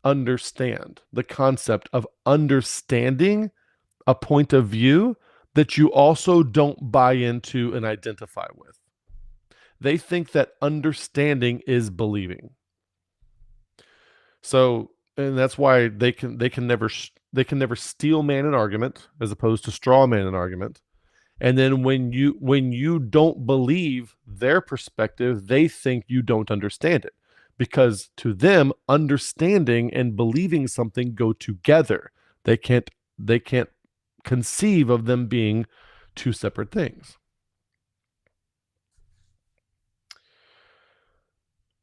understand the concept of understanding a point of view that you also don't buy into and identify with. They think that understanding is believing. So, and that's why they can never steel man an argument as opposed to straw man an argument. And then when you don't believe their perspective, they think you don't understand it, because to them, understanding and believing something go together. They can't conceive of them being two separate things.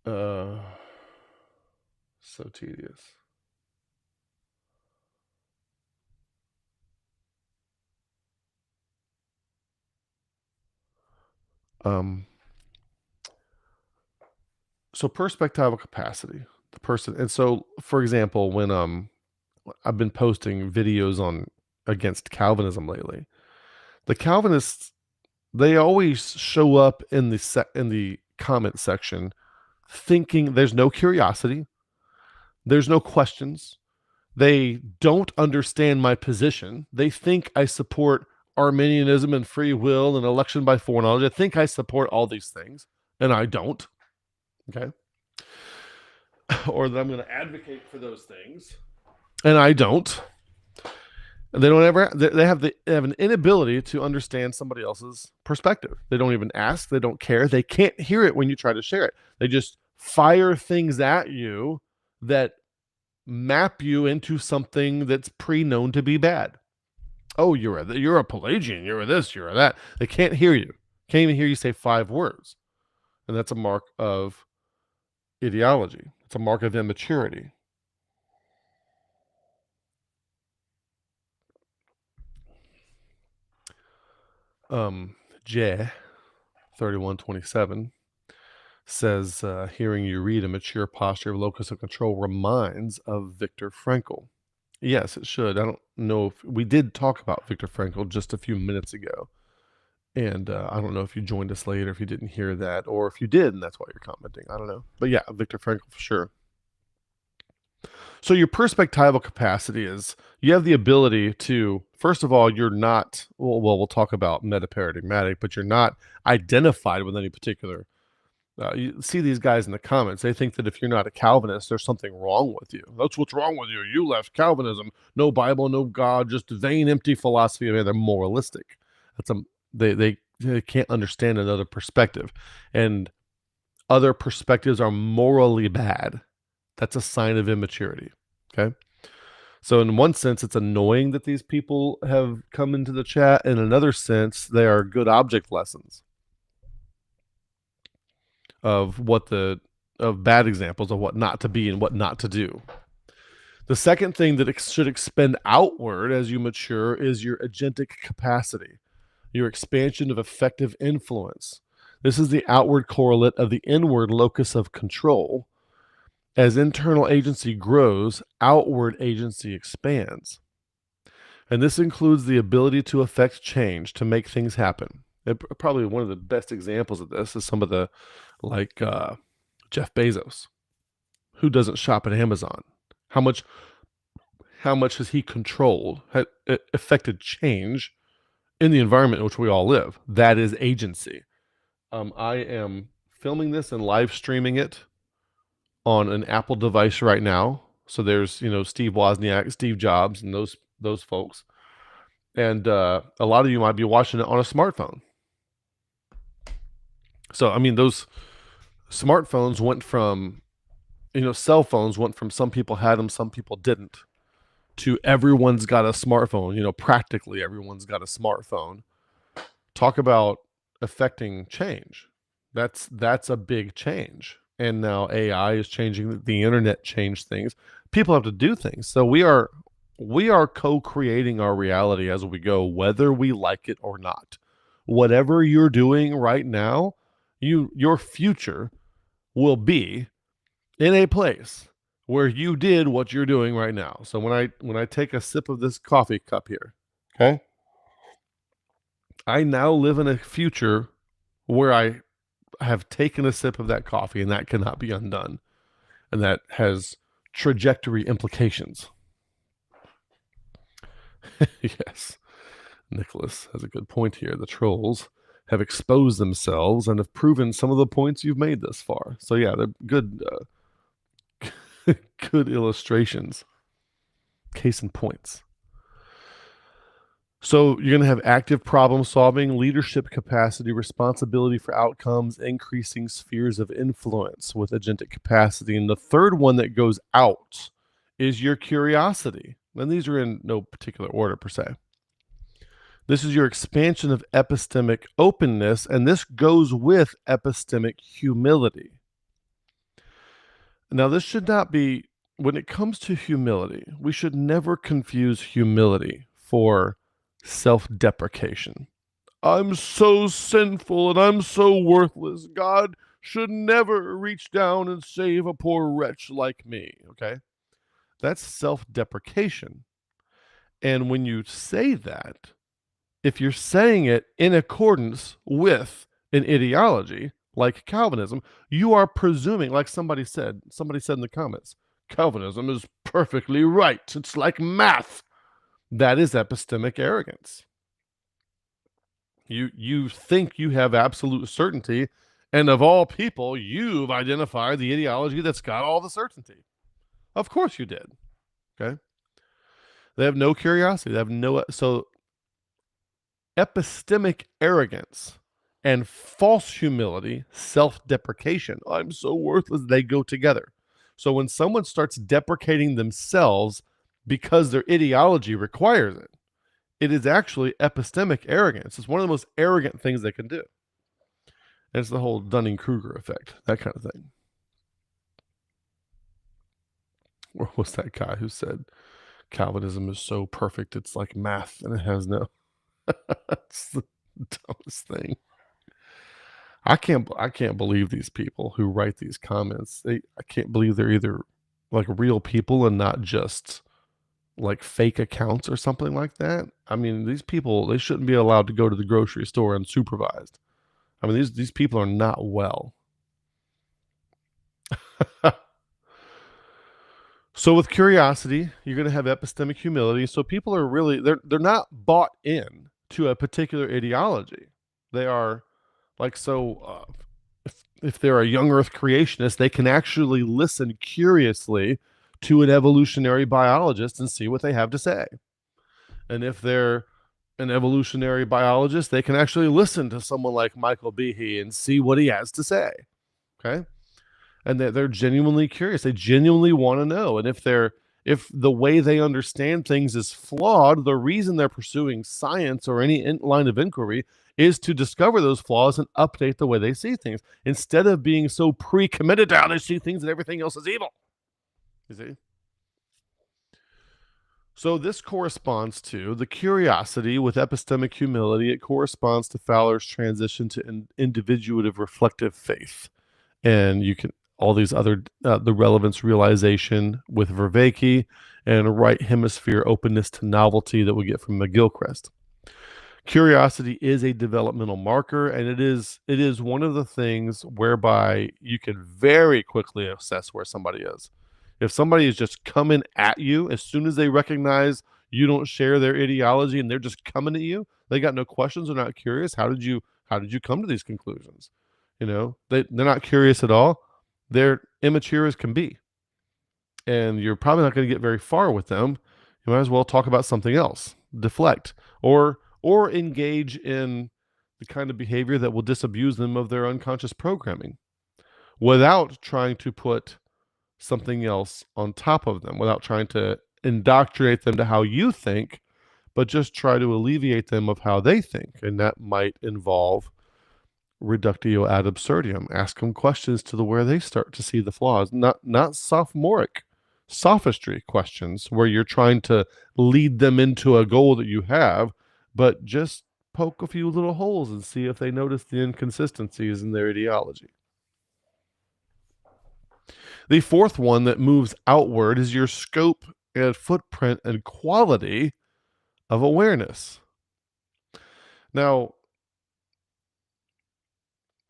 So tedious. So perspectival capacity, the person. And so, for example, when I've been posting videos on against Calvinism lately, the Calvinists, they always show up in the comment section thinking there's no curiosity, there's no questions. They don't understand my position. They think I support Arminianism and free will and election by foreknowledge. I think I support all these things, and I don't. Okay. Or that I'm going to advocate for those things, and I don't. They don't ever. They have an inability to understand somebody else's perspective. They don't even ask. They don't care. They can't hear it when you try to share it. They just fire things at you that map you into something that's pre-known to be bad. Oh, you're a Pelagian. You're a this. You're a that. They can't hear you. Can't even hear you say 5 words, and that's a mark of ideology. It's a mark of immaturity. J 3127 says, hearing you read, a mature posture of locus of control reminds of Viktor Frankl. Yes, it should. I don't know if we did talk about Viktor Frankl just a few minutes ago. And I don't know if you joined us late or if you didn't hear that, or if you did and that's why you're commenting. I don't know. But yeah, Viktor Frankl for sure. So your perspectival capacity is you have the ability to, first of all, you're not, well, we'll talk about metaparadigmatic, but you're not identified with any particular. You see these guys in the comments, they think that if you're not a Calvinist, there's something wrong with you. That's what's wrong with you. You left Calvinism. No Bible, no God, just vain, empty philosophy. I mean, they're moralistic. That's they can't understand another perspective. And other perspectives are morally bad. That's a sign of immaturity. Okay. So in one sense, it's annoying that these people have come into the chat. In another sense, they are good object lessons of of bad examples of what not to be and what not to do. The second thing that should expend outward as you mature is your agentic capacity, your expansion of effective influence. This is the outward correlate of the inward locus of control. As internal agency grows, outward agency expands. And this includes the ability to affect change, to make things happen. Probably one of the best examples of this is some of the, like Jeff Bezos, who doesn't shop at Amazon. How much has he controlled, affected change in the environment in which we all live? That is agency. I am filming this and live streaming it on an Apple device right now. So there's, Steve Wozniak, Steve Jobs, and those folks. And a lot of you might be watching it on a smartphone. So, I mean, those smartphones went from, cell phones went from some people had them, some people didn't, to everyone's got a smartphone. Practically everyone's got a smartphone. Talk about affecting change. That's a big change. And now AI is changing. The internet changed things. People have to do things. So we are co-creating our reality as we go, whether we like it or not. Whatever you're doing right now, your future will be in a place where you did what you're doing right now. So when I take a sip of this coffee cup here, okay, I now live in a future where I have taken a sip of that coffee, and that cannot be undone. And that has trajectory implications. Yes. Nicholas has a good point here. The trolls have exposed themselves and have proven some of the points you've made thus far. So yeah, they're good, good illustrations. Case in points. So you're going to have active problem solving, leadership capacity, responsibility for outcomes, increasing spheres of influence with agentic capacity. And the third one that goes out is your curiosity. And these are in no particular order per se. This is your expansion of epistemic openness, and this goes with epistemic humility. Now, this should not be, when it comes to humility, we should never confuse humility for self-deprecation. I'm so sinful and I'm so worthless. God should never reach down and save a poor wretch like me, okay? That's self-deprecation. And when you say that, if you're saying it in accordance with an ideology like Calvinism, you are presuming, like somebody said in the comments, Calvinism is perfectly right. It's like math. That is epistemic arrogance. You think you have absolute certainty, and of all people, you've identified the ideology that's got all the certainty. Of course you did. Okay? They have no curiosity. They have no... So epistemic arrogance and false humility, self-deprecation, I'm so worthless, they go together. So when someone starts deprecating themselves because their ideology requires it, it is actually epistemic arrogance. It's one of the most arrogant things they can do. And it's the whole Dunning-Kruger effect, that kind of thing. Or was that guy who said Calvinism is so perfect it's like math and it has no... That's the dumbest thing. I can't believe these people who write these comments. I can't believe they're either like real people and not just like fake accounts or something like that. I mean, these people, they shouldn't be allowed to go to the grocery store unsupervised. I mean, these people are not well. So with curiosity, you're going to have epistemic humility. So people are really they're not bought in to a particular ideology. They are like if they're a young Earth creationist, they can actually listen curiously to an evolutionary biologist and see what they have to say. And if they're an evolutionary biologist, they can actually listen to someone like Michael Behe and see what he has to say. Okay. And they're genuinely curious. They genuinely want to know. And if the way they understand things is flawed, the reason they're pursuing science or any line of inquiry is to discover those flaws and update the way they see things instead of being so pre-committed to how they see things and everything else is evil. You see? So this corresponds to the curiosity with epistemic humility. It corresponds to Fowler's transition to individuative reflective faith. And you can all these other the relevance realization with Vervaeke and right hemisphere openness to novelty that we get from McGilchrist. Curiosity is a developmental marker, and it is one of the things whereby you can very quickly assess where somebody is. If somebody is just coming at you, as soon as they recognize you don't share their ideology and they're just coming at you, they got no questions, they're not curious. How did you come to these conclusions? You know, they're not curious at all. They're immature as can be. And you're probably not going to get very far with them. You might as well talk about something else, deflect, or engage in the kind of behavior that will disabuse them of their unconscious programming without trying to put something else on top of them, without trying to indoctrinate them to how you think, but just try to alleviate them of how they think. And that might involve reductio ad absurdum. Ask them questions to the where they start to see the flaws, not sophomoric sophistry questions where you're trying to lead them into a goal that you have, but just poke a few little holes and see if they notice the inconsistencies in their ideology. The fourth one that moves outward is your scope and footprint and quality of awareness. Now,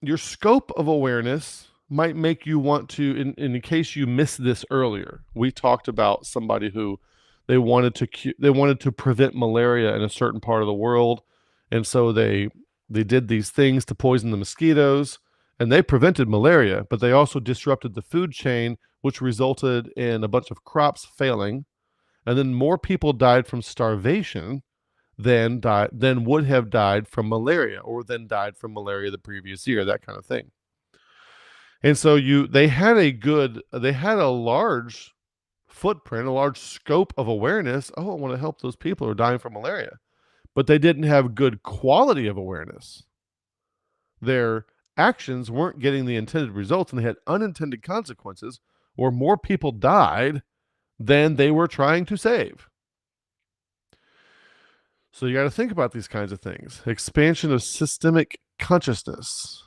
your scope of awareness might make you want to, in case you missed this earlier, we talked about somebody who they wanted to prevent malaria in a certain part of the world, and so they did these things to poison the mosquitoes, and they prevented malaria, but they also disrupted the food chain, which resulted in a bunch of crops failing, and then more people died from starvation than would have died from malaria, or then died from malaria the previous year, that kind of thing. And so they had a large footprint, a large scope of awareness. Oh, I want to help those people who are dying from malaria. But they didn't have good quality of awareness. Their actions weren't getting the intended results, and they had unintended consequences where more people died than they were trying to save. So you got to think about these kinds of things. Expansion of systemic consciousness,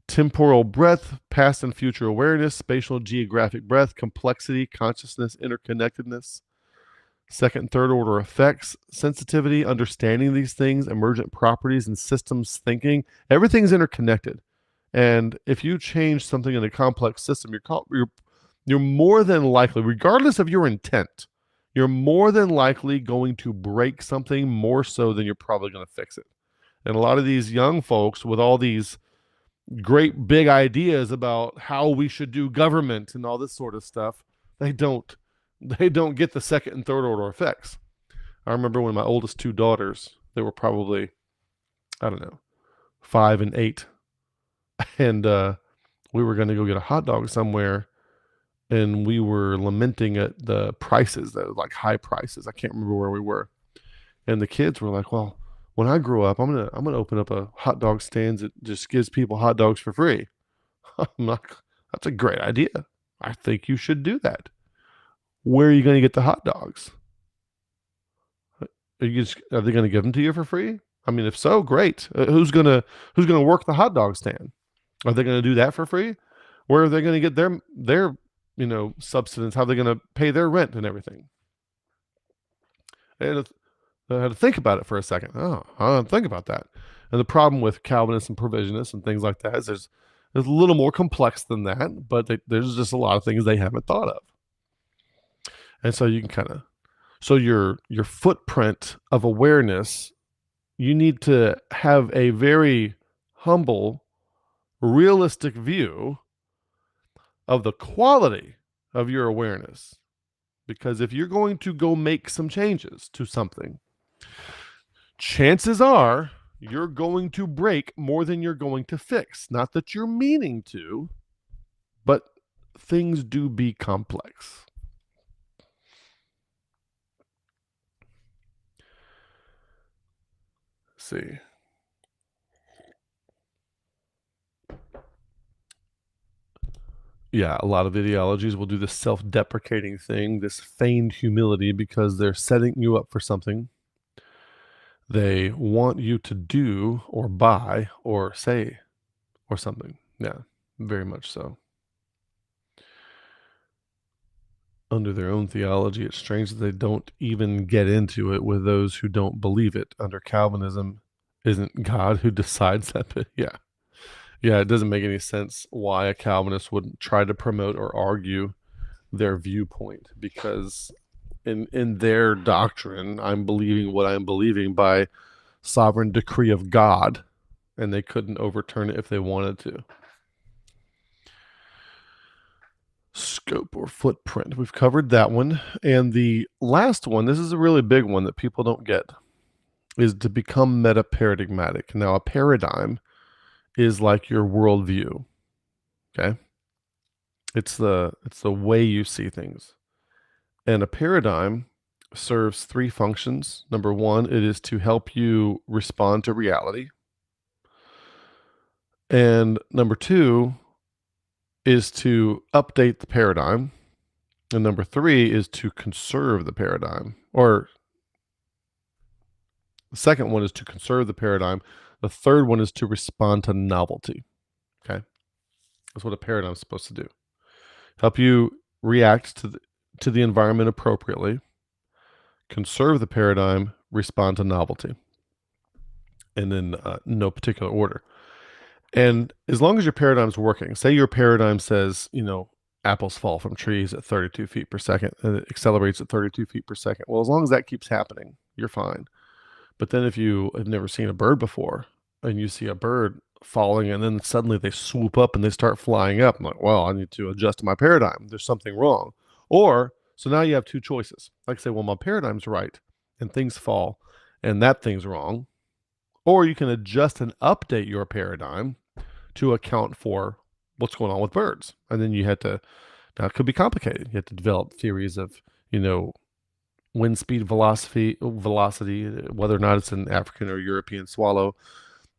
temporal breadth, past and future awareness, spatial geographic breadth, complexity, consciousness, interconnectedness, second and third order effects, sensitivity, understanding these things, emergent properties and systems thinking. Everything's interconnected. And if you change something in a complex system, you're more than likely, regardless of your intent, you're more than likely going to break something more so than you're probably going to fix it. And a lot of these young folks with all these great big ideas about how we should do government and all this sort of stuff, they don't get the second and third order effects. I remember when my oldest two daughters, they were probably, I don't know, 5 and 8. And we were going to go get a hot dog somewhere, and we were lamenting at the prices, like high prices. I can't remember where we were. And the kids were like, well, when I grow up, I'm gonna open up a hot dog stand that just gives people hot dogs for free. I'm like, that's a great idea. I think you should do that. Where are you going to get the hot dogs? Are they going to give them to you for free? I mean, if so, great. Who's gonna work the hot dog stand? Are they going to do that for free? Where are they going to get their subsistence? How are they going to pay their rent and everything? And I had to think about it for a second. Oh, I don't think about that. And the problem with Calvinists and provisionists and things like that is there's a little more complex than that, but there's just a lot of things they haven't thought of. And so you can so your footprint of awareness, you need to have a very humble, realistic view of the quality of your awareness. Because if you're going to go make some changes to something, chances are you're going to break more than you're going to fix. Not that you're meaning to, but things do be complex. Let's see. Yeah, a lot of ideologies will do this self-deprecating thing, this feigned humility, because they're setting you up for something they want you to do or buy or say or something. Yeah, very much so. Under their own theology, it's strange that they don't even get into it with those who don't believe it. Under Calvinism, isn't God who decides that? But yeah. Yeah, it doesn't make any sense why a Calvinist would try to promote or argue their viewpoint, because in their doctrine, I'm believing what I'm believing by sovereign decree of God, and they couldn't overturn it if they wanted to. Scope or footprint, we've covered that one. And the last one, this is a really big one that people don't get, is to become meta-paradigmatic. Now, a paradigm is like your worldview, okay? It's the way you see things. And a paradigm serves three functions. Number one, it is to help you respond to reality. And number two is to update the paradigm. And number three is to conserve the paradigm. Or the second one is to conserve the paradigm. The third one is to respond to novelty. Okay. That's what a paradigm is supposed to do. Help you react to the environment appropriately, conserve the paradigm, respond to novelty. And in no particular order. And as long as your paradigm's working, say your paradigm says, apples fall from trees at 32 feet per second and it accelerates at 32 feet per second. Well, as long as that keeps happening, you're fine. But then if you have never seen a bird before and you see a bird falling and then suddenly they swoop up and they start flying up, I'm like, well, I need to adjust my paradigm. There's something wrong. Or, so now you have two choices. Like say, well, my paradigm's right and things fall and that thing's wrong. Or you can adjust and update your paradigm to account for what's going on with birds. And then you had to, now it could be complicated. You have to develop theories of, wind speed, velocity, whether or not it's an African or European swallow,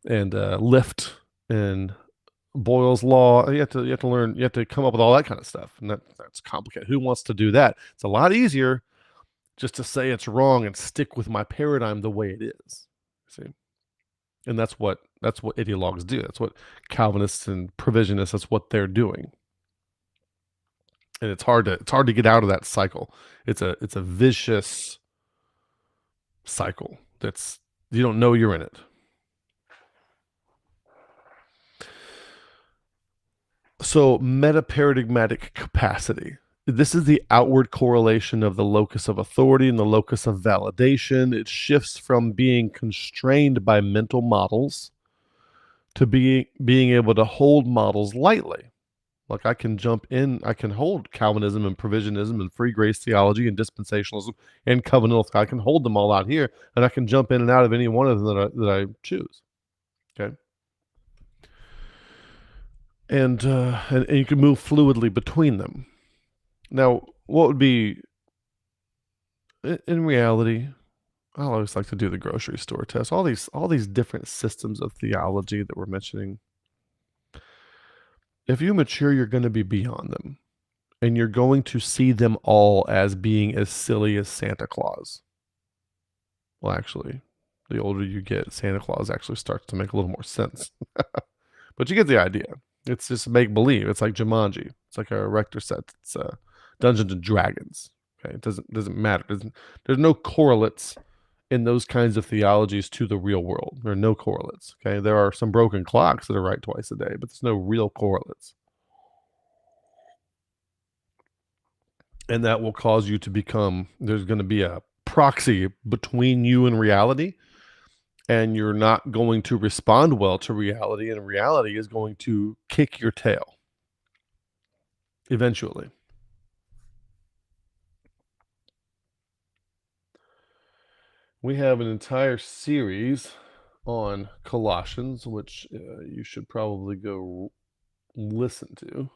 and lift and Boyle's law. You have to learn, you have to come up with all that kind of stuff. And that's complicated. Who wants to do that? It's a lot easier just to say it's wrong and stick with my paradigm the way it is. See? And that's what ideologues do. That's what Calvinists and provisionists, that's what they're doing. And it's hard to get out of that cycle. It's a vicious cycle that's, you don't know you're in it. So meta-paradigmatic capacity. This is the outward correlation of the locus of authority and the locus of validation. It shifts from being constrained by mental models to being able to hold models lightly. Like I can jump in, I can hold Calvinism and provisionism and free grace theology and dispensationalism and covenantal. I can hold them all out here, and I can jump in and out of any one of them that I choose. Okay. And you can move fluidly between them. Now, what would be, in reality, I always like to do the grocery store test. All these different systems of theology that we're mentioning. If you mature, you're going to be beyond them, and you're going to see them all as being as silly as Santa Claus. Well, actually, the older you get, Santa Claus actually starts to make a little more sense. But you get the idea. It's just make believe. It's like Jumanji. It's like a Rector set. It's Dungeons and Dragons. Okay, it doesn't matter. There's no correlates in those kinds of theologies to the real world. There are no correlates. Okay, there are some broken clocks that are right twice a day, but there's no real correlates. And that will cause you to become, there's going to be a proxy between you and reality, and you're not going to respond well to reality, and reality is going to kick your tail eventually. We have an entire series on Colossians, which you should probably go listen to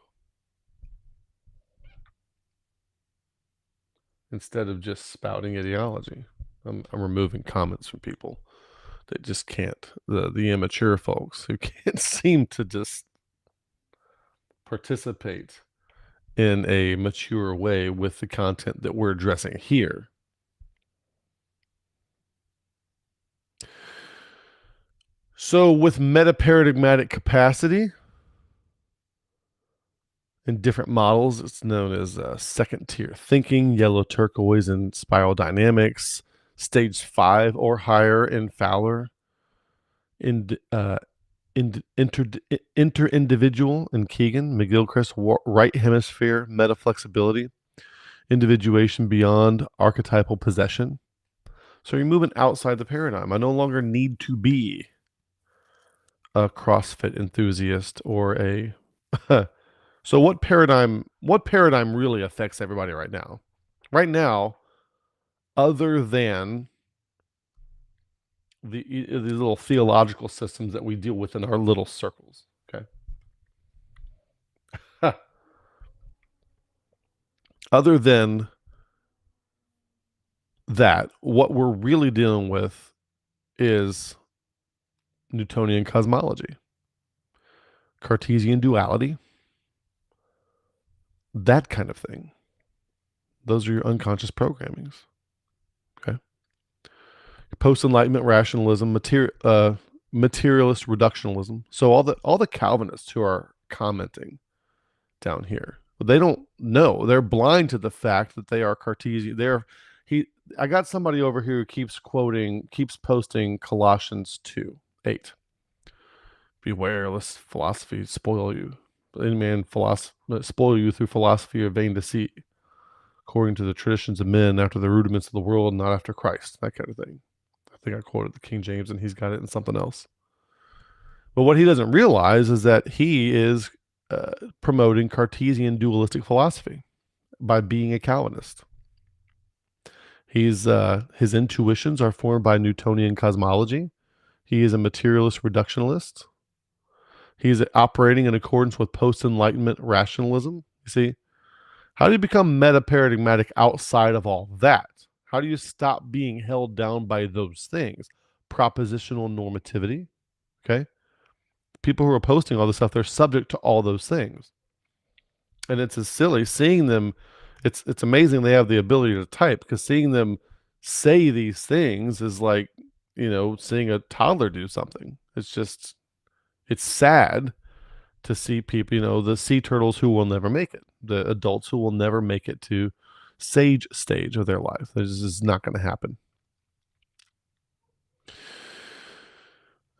instead of just spouting ideology. I'm removing comments from people that just can't, the immature folks who can't seem to just participate in a mature way with the content that we're addressing here. So with metaparadigmatic capacity in different models, it's known as second tier thinking, yellow turquoise in spiral dynamics, stage 5 or higher in Fowler, inter-individual in Keegan, McGilchrist, right hemisphere, meta-flexibility, individuation beyond archetypal possession. So you're moving outside the paradigm. I no longer need to be a CrossFit enthusiast or a so what paradigm really affects everybody right now? Right now, other than these little theological systems that we deal with in our little circles, okay? Other than that, what we're really dealing with is Newtonian cosmology, Cartesian duality, that kind of thing. Those are your unconscious programmings. Okay. Post-Enlightenment rationalism, materialist reductionalism. So all the Calvinists who are commenting down here, they don't know. They're blind to the fact that they are Cartesian. I got somebody over here who keeps posting Colossians 2:8. Beware lest philosophy spoil you. Any man spoil you through philosophy or vain deceit, according to the traditions of men, after the rudiments of the world, not after Christ. That kind of thing. I think I quoted the King James, and he's got it in something else. But what he doesn't realize is that he is promoting Cartesian dualistic philosophy by being a Calvinist. His intuitions are formed by Newtonian cosmology. He is a materialist reductionalist. He's operating in accordance with post-Enlightenment rationalism. You see, how do you become meta-paradigmatic outside of all that? How do you stop being held down by those things? Propositional normativity, okay? People who are posting all this stuff, they're subject to all those things. And it's as silly seeing them. It's amazing they have the ability to type, because seeing them say these things is like, seeing a toddler do something. It's sad to see people, the sea turtles who will never make it, the adults who will never make it to sage stage of their life. This is not going to happen.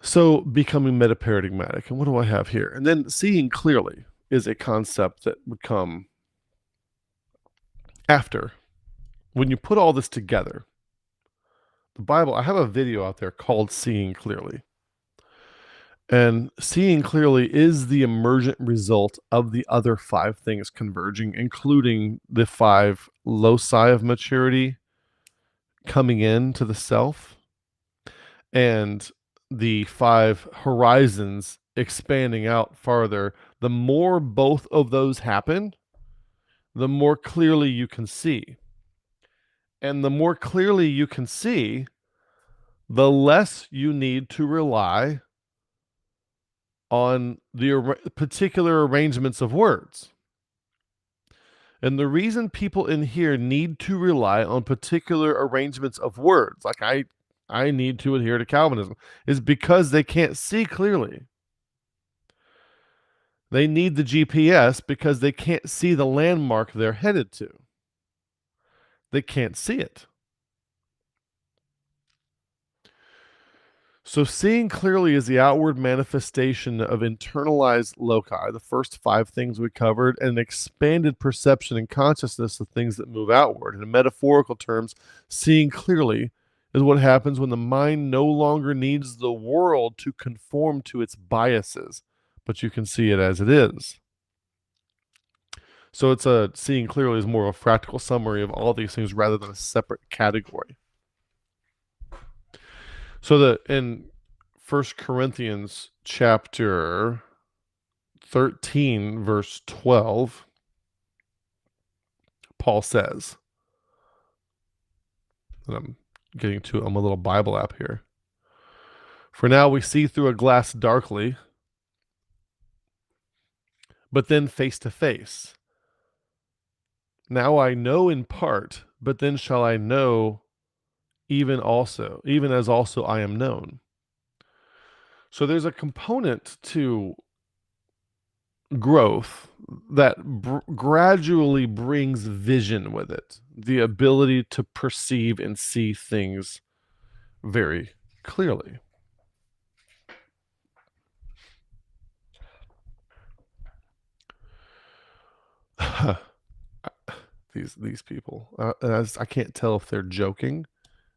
So becoming metaparadigmatic. And what do I have here? And then seeing clearly is a concept that would come after. When you put all this together, the Bible, I have a video out there called Seeing Clearly. And seeing clearly is the emergent result of the other 5 things converging, including the 5 loci of maturity coming into the self, and the 5 horizons expanding out farther. The more both of those happen, the more clearly you can see. And the more clearly you can see, the less you need to rely on the particular arrangements of words. And the reason people in here need to rely on particular arrangements of words, like I need to adhere to Calvinism, is because they can't see clearly. They need the GPS because they can't see the landmark they're headed to. They can't see it. So seeing clearly is the outward manifestation of internalized loci, the first 5 things we covered, and an expanded perception and consciousness of things that move outward. In metaphorical terms, seeing clearly is what happens when the mind no longer needs the world to conform to its biases, but you can see it as it is. So it's a seeing clearly is more of a practical summary of all these things rather than a separate category. So in 1 Corinthians chapter 13, verse 12, Paul says, and I'm a little Bible app here. For now we see through a glass darkly, but then face to face. Now I know in part, but then shall I know even as also I am known. So there's a component to growth that gradually brings vision with it, the ability to perceive and see things very clearly. these people, I can't tell if they're joking,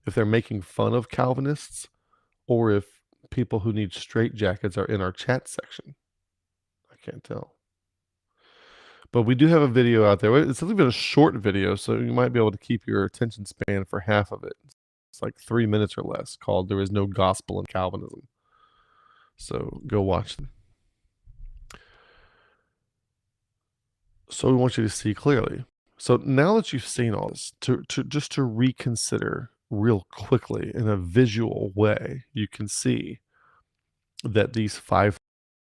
if they're making fun of Calvinists, or if people who need straitjackets are in our chat section. I can't tell. But we do have a video out there. It's even a short video, so you might be able to keep your attention span for half of it. It's like 3 minutes or less, called There Is No Gospel in Calvinism. So go watch them. So we want you to see clearly. So now that you've seen all this, to reconsider real quickly in a visual way, you can see that these 5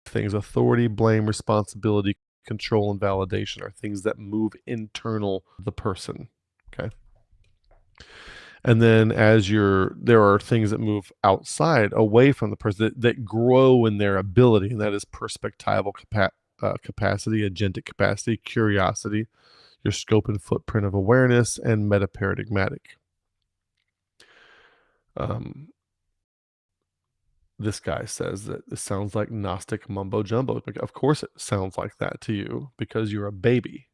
things, authority, blame, responsibility, control, and validation, are things that move internal the person. Okay. And then there are things that move outside, away from the person, that grow in their ability, and that is perspectival capacity, agentic capacity, curiosity, your scope and footprint of awareness, and metaparadigmatic. This guy says that it sounds like Gnostic mumbo jumbo. Of course it sounds like that to you because you're a baby.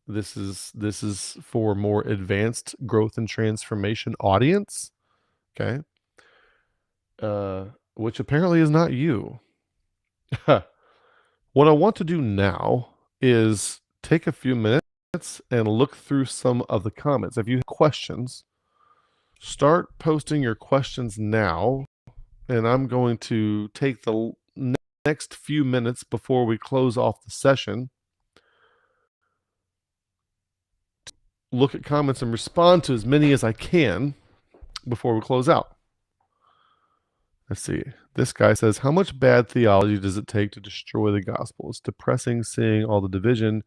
This is for more advanced growth and transformation audience, okay? Which apparently is not you. What I want to do now is take a few minutes and look through some of the comments. If you have questions, start posting your questions now, and I'm going to take the next few minutes before we close off the session, look at comments and respond to as many as I can before we close out. Let's see. This guy says, how much bad theology does it take to destroy the gospel? It's depressing seeing all the division,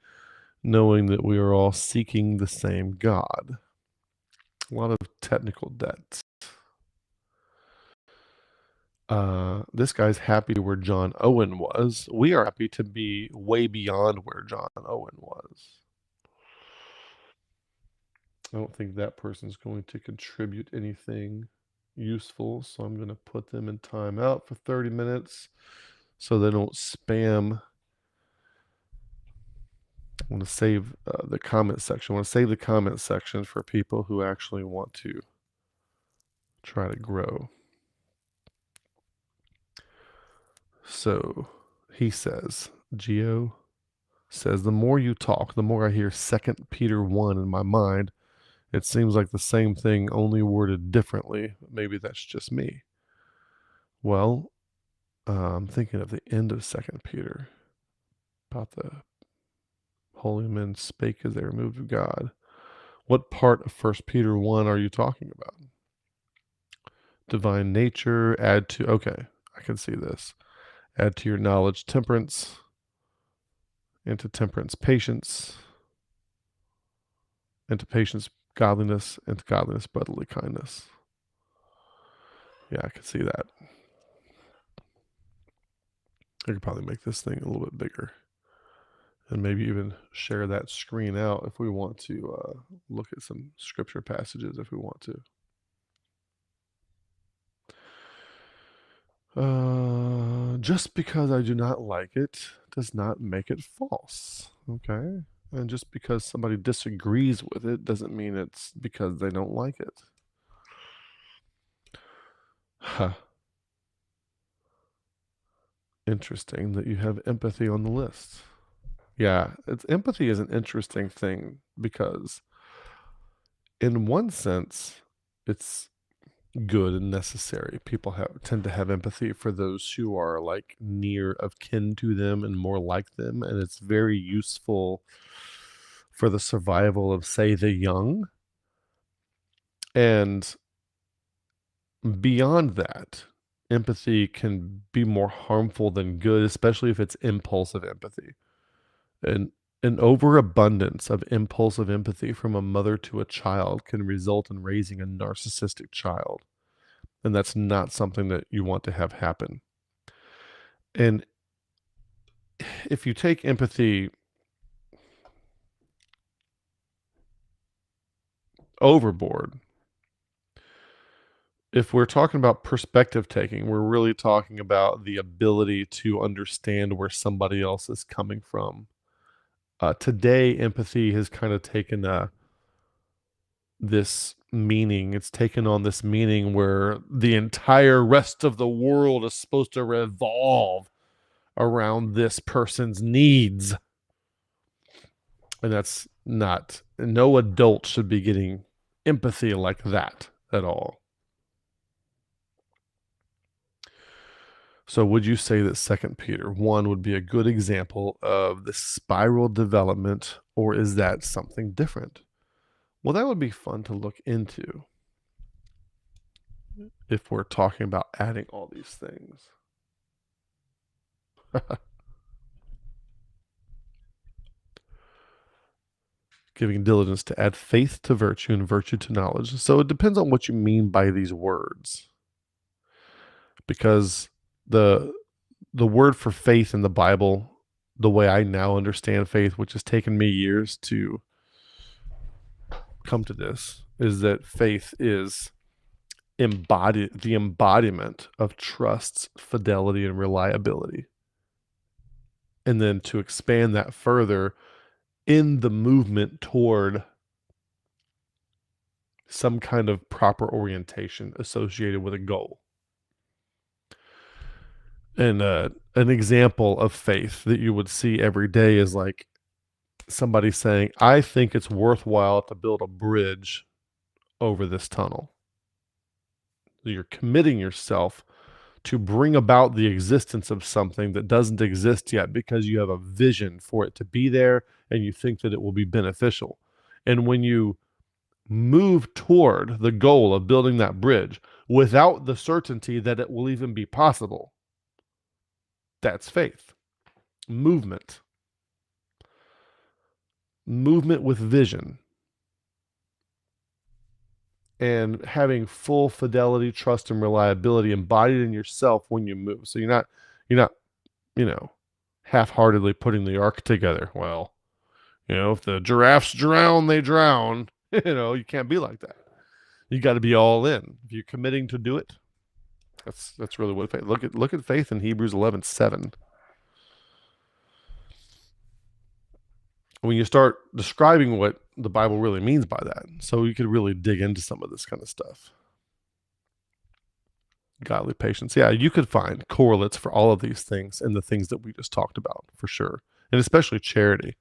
knowing that we are all seeking the same God. A lot of technical debt. This guy's happy where John Owen was. We are happy to be way beyond where John Owen was. I don't think that person's going to contribute anything useful, so I'm going to put them in timeout for 30 minutes so they don't spam. I want to save the comment section. I want to save the comment section for people who actually want to try to grow. So he says, Geo says, the more you talk, the more I hear 2 Peter 1 in my mind. It seems like the same thing, only worded differently. Maybe that's just me. Well, I'm thinking of the end of 2 Peter, about the holy men spake as they were moved of God. What part of 1 Peter 1 are you talking about? Divine nature, add to, okay, I can see this. Add to your knowledge temperance, and to temperance patience, and to patience godliness, and to godliness brotherly kindness. Yeah, I can see that. I could probably make this thing a little bit bigger, and maybe even share that screen out if we want to look at some scripture passages if we want to. Just because I do not like it does not make it false. Okay. And just because somebody disagrees with it doesn't mean it's because they don't like it. Huh. Interesting that you have empathy on the list. Yeah, empathy is an interesting thing because, in one sense, it's good and necessary. People tend to have empathy for those who are like near of kin to them and more like them, and it's very useful for the survival of, say, the young. And beyond that, empathy can be more harmful than good, especially if it's impulsive empathy. And an overabundance of impulsive empathy from a mother to a child can result in raising a narcissistic child. And that's not something that you want to have happen. And if you take empathy overboard, if we're talking about perspective taking, we're really talking about the ability to understand where somebody else is coming from. Today, empathy has kind of taken this meaning. It's taken on this meaning where the entire rest of the world is supposed to revolve around this person's needs. And that's not, no adult should be getting empathy like that at all. So would you say that 2 Peter 1 would be a good example of the spiral development, or is that something different? Well, that would be fun to look into if we're talking about adding all these things. Giving diligence to add faith to virtue and virtue to knowledge. So it depends on what you mean by these words. Because the word for faith in the Bible, the way I now understand faith, which has taken me years to come to this, is that faith is the embodiment of trust, fidelity, and reliability. And then to expand that further in the movement toward some kind of proper orientation associated with a goal. And an example of faith that you would see every day is like somebody saying, I think it's worthwhile to build a bridge over this tunnel. You're committing yourself to bring about the existence of something that doesn't exist yet because you have a vision for it to be there and you think that it will be beneficial. And when you move toward the goal of building that bridge without the certainty that it will even be possible, that's faith. Movement with vision, and having full fidelity, trust, and reliability embodied in yourself when you move. So you're not, you know, half-heartedly putting the ark together. Well, if the giraffes drown, they drown. You can't be like that. You got to be all in. If you're committing to do it, that's really what faith. Look at faith in Hebrews 11:7. When you start describing what the Bible really means by that, so you could really dig into some of this kind of stuff. Godly patience. Yeah, you could find correlates for all of these things and the things that we just talked about, for sure. And especially charity.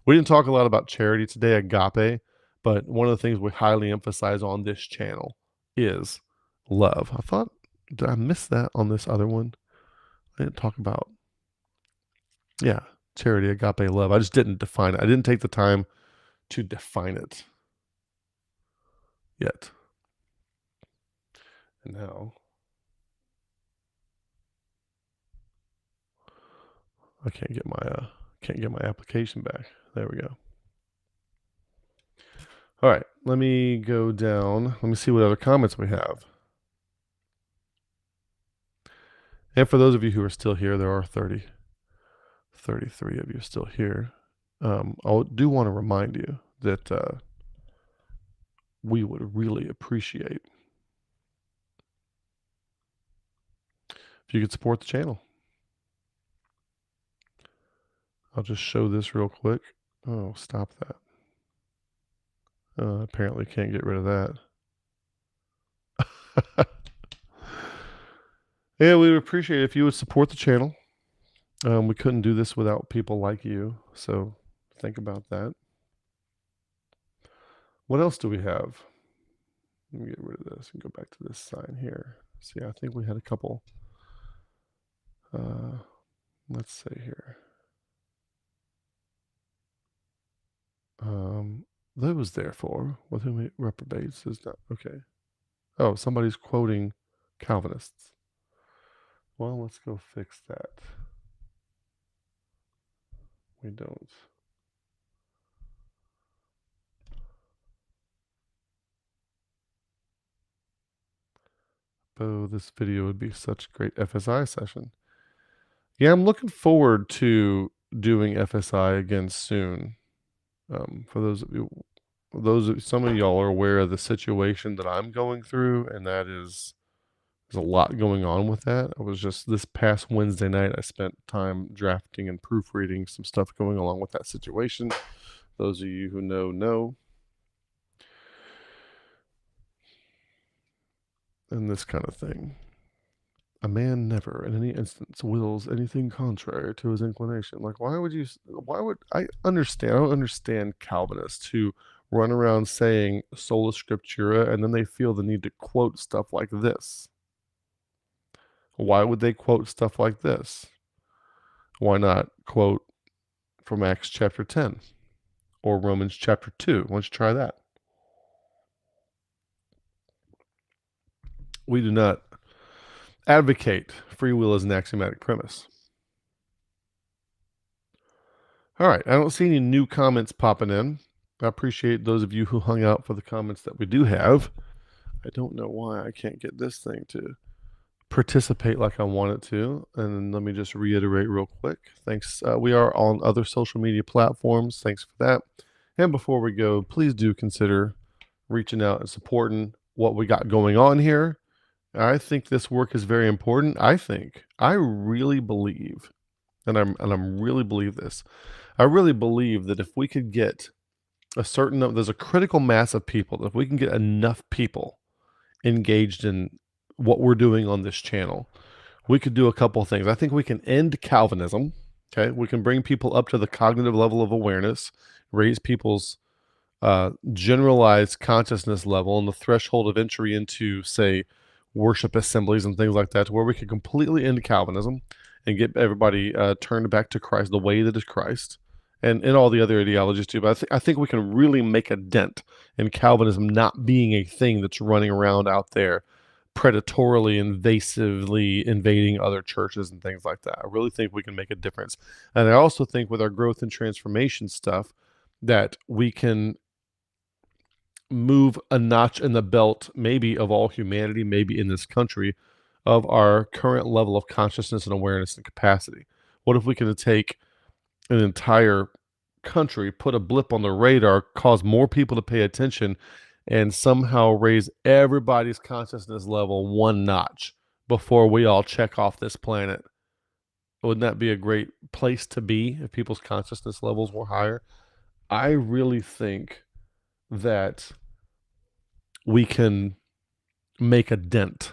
We didn't talk a lot about charity today, agape, but one of the things we highly emphasize on this channel is love. Did I miss that on this other one? I didn't talk about, yeah, charity, agape, love. I just didn't define it. I didn't take the time to define it yet. And now I can't get my application back. There we go. All right, let me go down. Let me see what other comments we have. And for those of you who are still here, there are 33 of you still here. I do want to remind you that we would really appreciate if you could support the channel. I'll just show this real quick. Oh, stop that. Apparently can't get rid of that. Yeah, we would appreciate it if you would support the channel. We couldn't do this without people like you, so think about that. What else do we have? Let me get rid of this and go back to this sign here. See, I think we had a couple. Let's say here. Those therefore, with whom it reprobates is not okay. Oh, somebody's quoting Calvinists. Well, let's go fix that. We don't. Oh, this video would be such a great FSI session. Yeah, I'm looking forward to doing FSI again soon. For those of you, some of y'all are aware of the situation that I'm going through, and that is there's a lot going on with that. I was just this past Wednesday night, I spent time drafting and proofreading some stuff going along with that situation. Those of you who know. And this kind of thing. A man never in any instance wills anything contrary to his inclination. Like, why would I understand? I don't understand Calvinists who run around saying sola scriptura and then they feel the need to quote stuff like this. Why would they quote stuff like this? Why not quote from Acts chapter 10 or Romans chapter 2? Why don't you try that? We do not advocate free will as an axiomatic premise. All right, I don't see any new comments popping in. I appreciate those of you who hung out for the comments that we do have. I don't know why I can't get this thing to participate like I want it to. And let me just reiterate real quick. Thanks. We are on other social media platforms. Thanks for that. And before we go, please do consider reaching out and supporting what we got going on here. I think this work is very important. I really believe, and I'm really believe this. I really believe that if we could get there's a critical mass of people, that if we can get enough people engaged in what we're doing on this channel, we could do a couple of things. I think we can end Calvinism. Okay, we can bring people up to the cognitive level of awareness, raise people's generalized consciousness level and the threshold of entry into, say, worship assemblies and things like that, to where we could completely end Calvinism and get everybody turned back to Christ, the way that is Christ, and all the other ideologies too. But I think we can really make a dent in Calvinism not being a thing that's running around out there predatorily, invasively invading other churches and things like that. I really think we can make a difference. And I also think with our growth and transformation stuff that we can move a notch in the belt, maybe of all humanity, maybe in this country, of our current level of consciousness and awareness and capacity. What if we could take an entire country, put a blip on the radar, cause more people to pay attention, and somehow raise everybody's consciousness level one notch before we all check off this planet? Wouldn't that be a great place to be if people's consciousness levels were higher? I really think that we can make a dent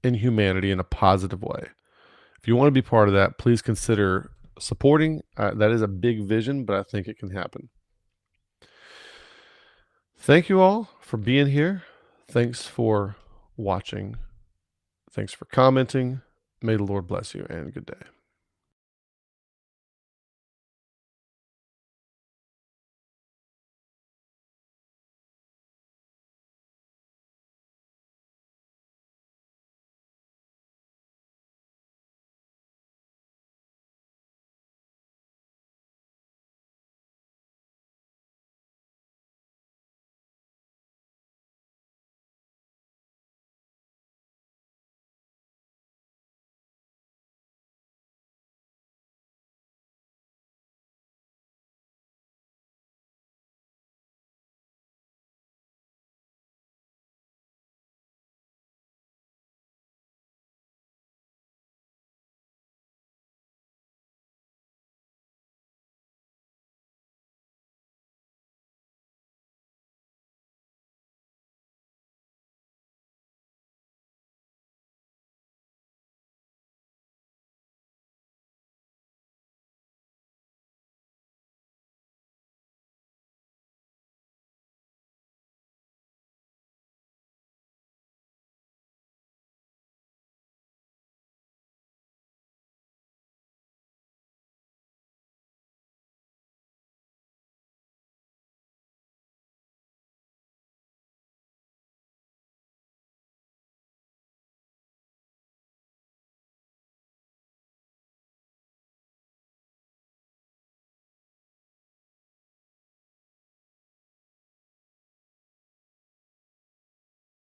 in humanity in a positive way. If you want to be part of that, please consider supporting. That is a big vision, but I think it can happen. Thank you all for being here. Thanks for watching. Thanks for commenting. May the Lord bless you, and good day.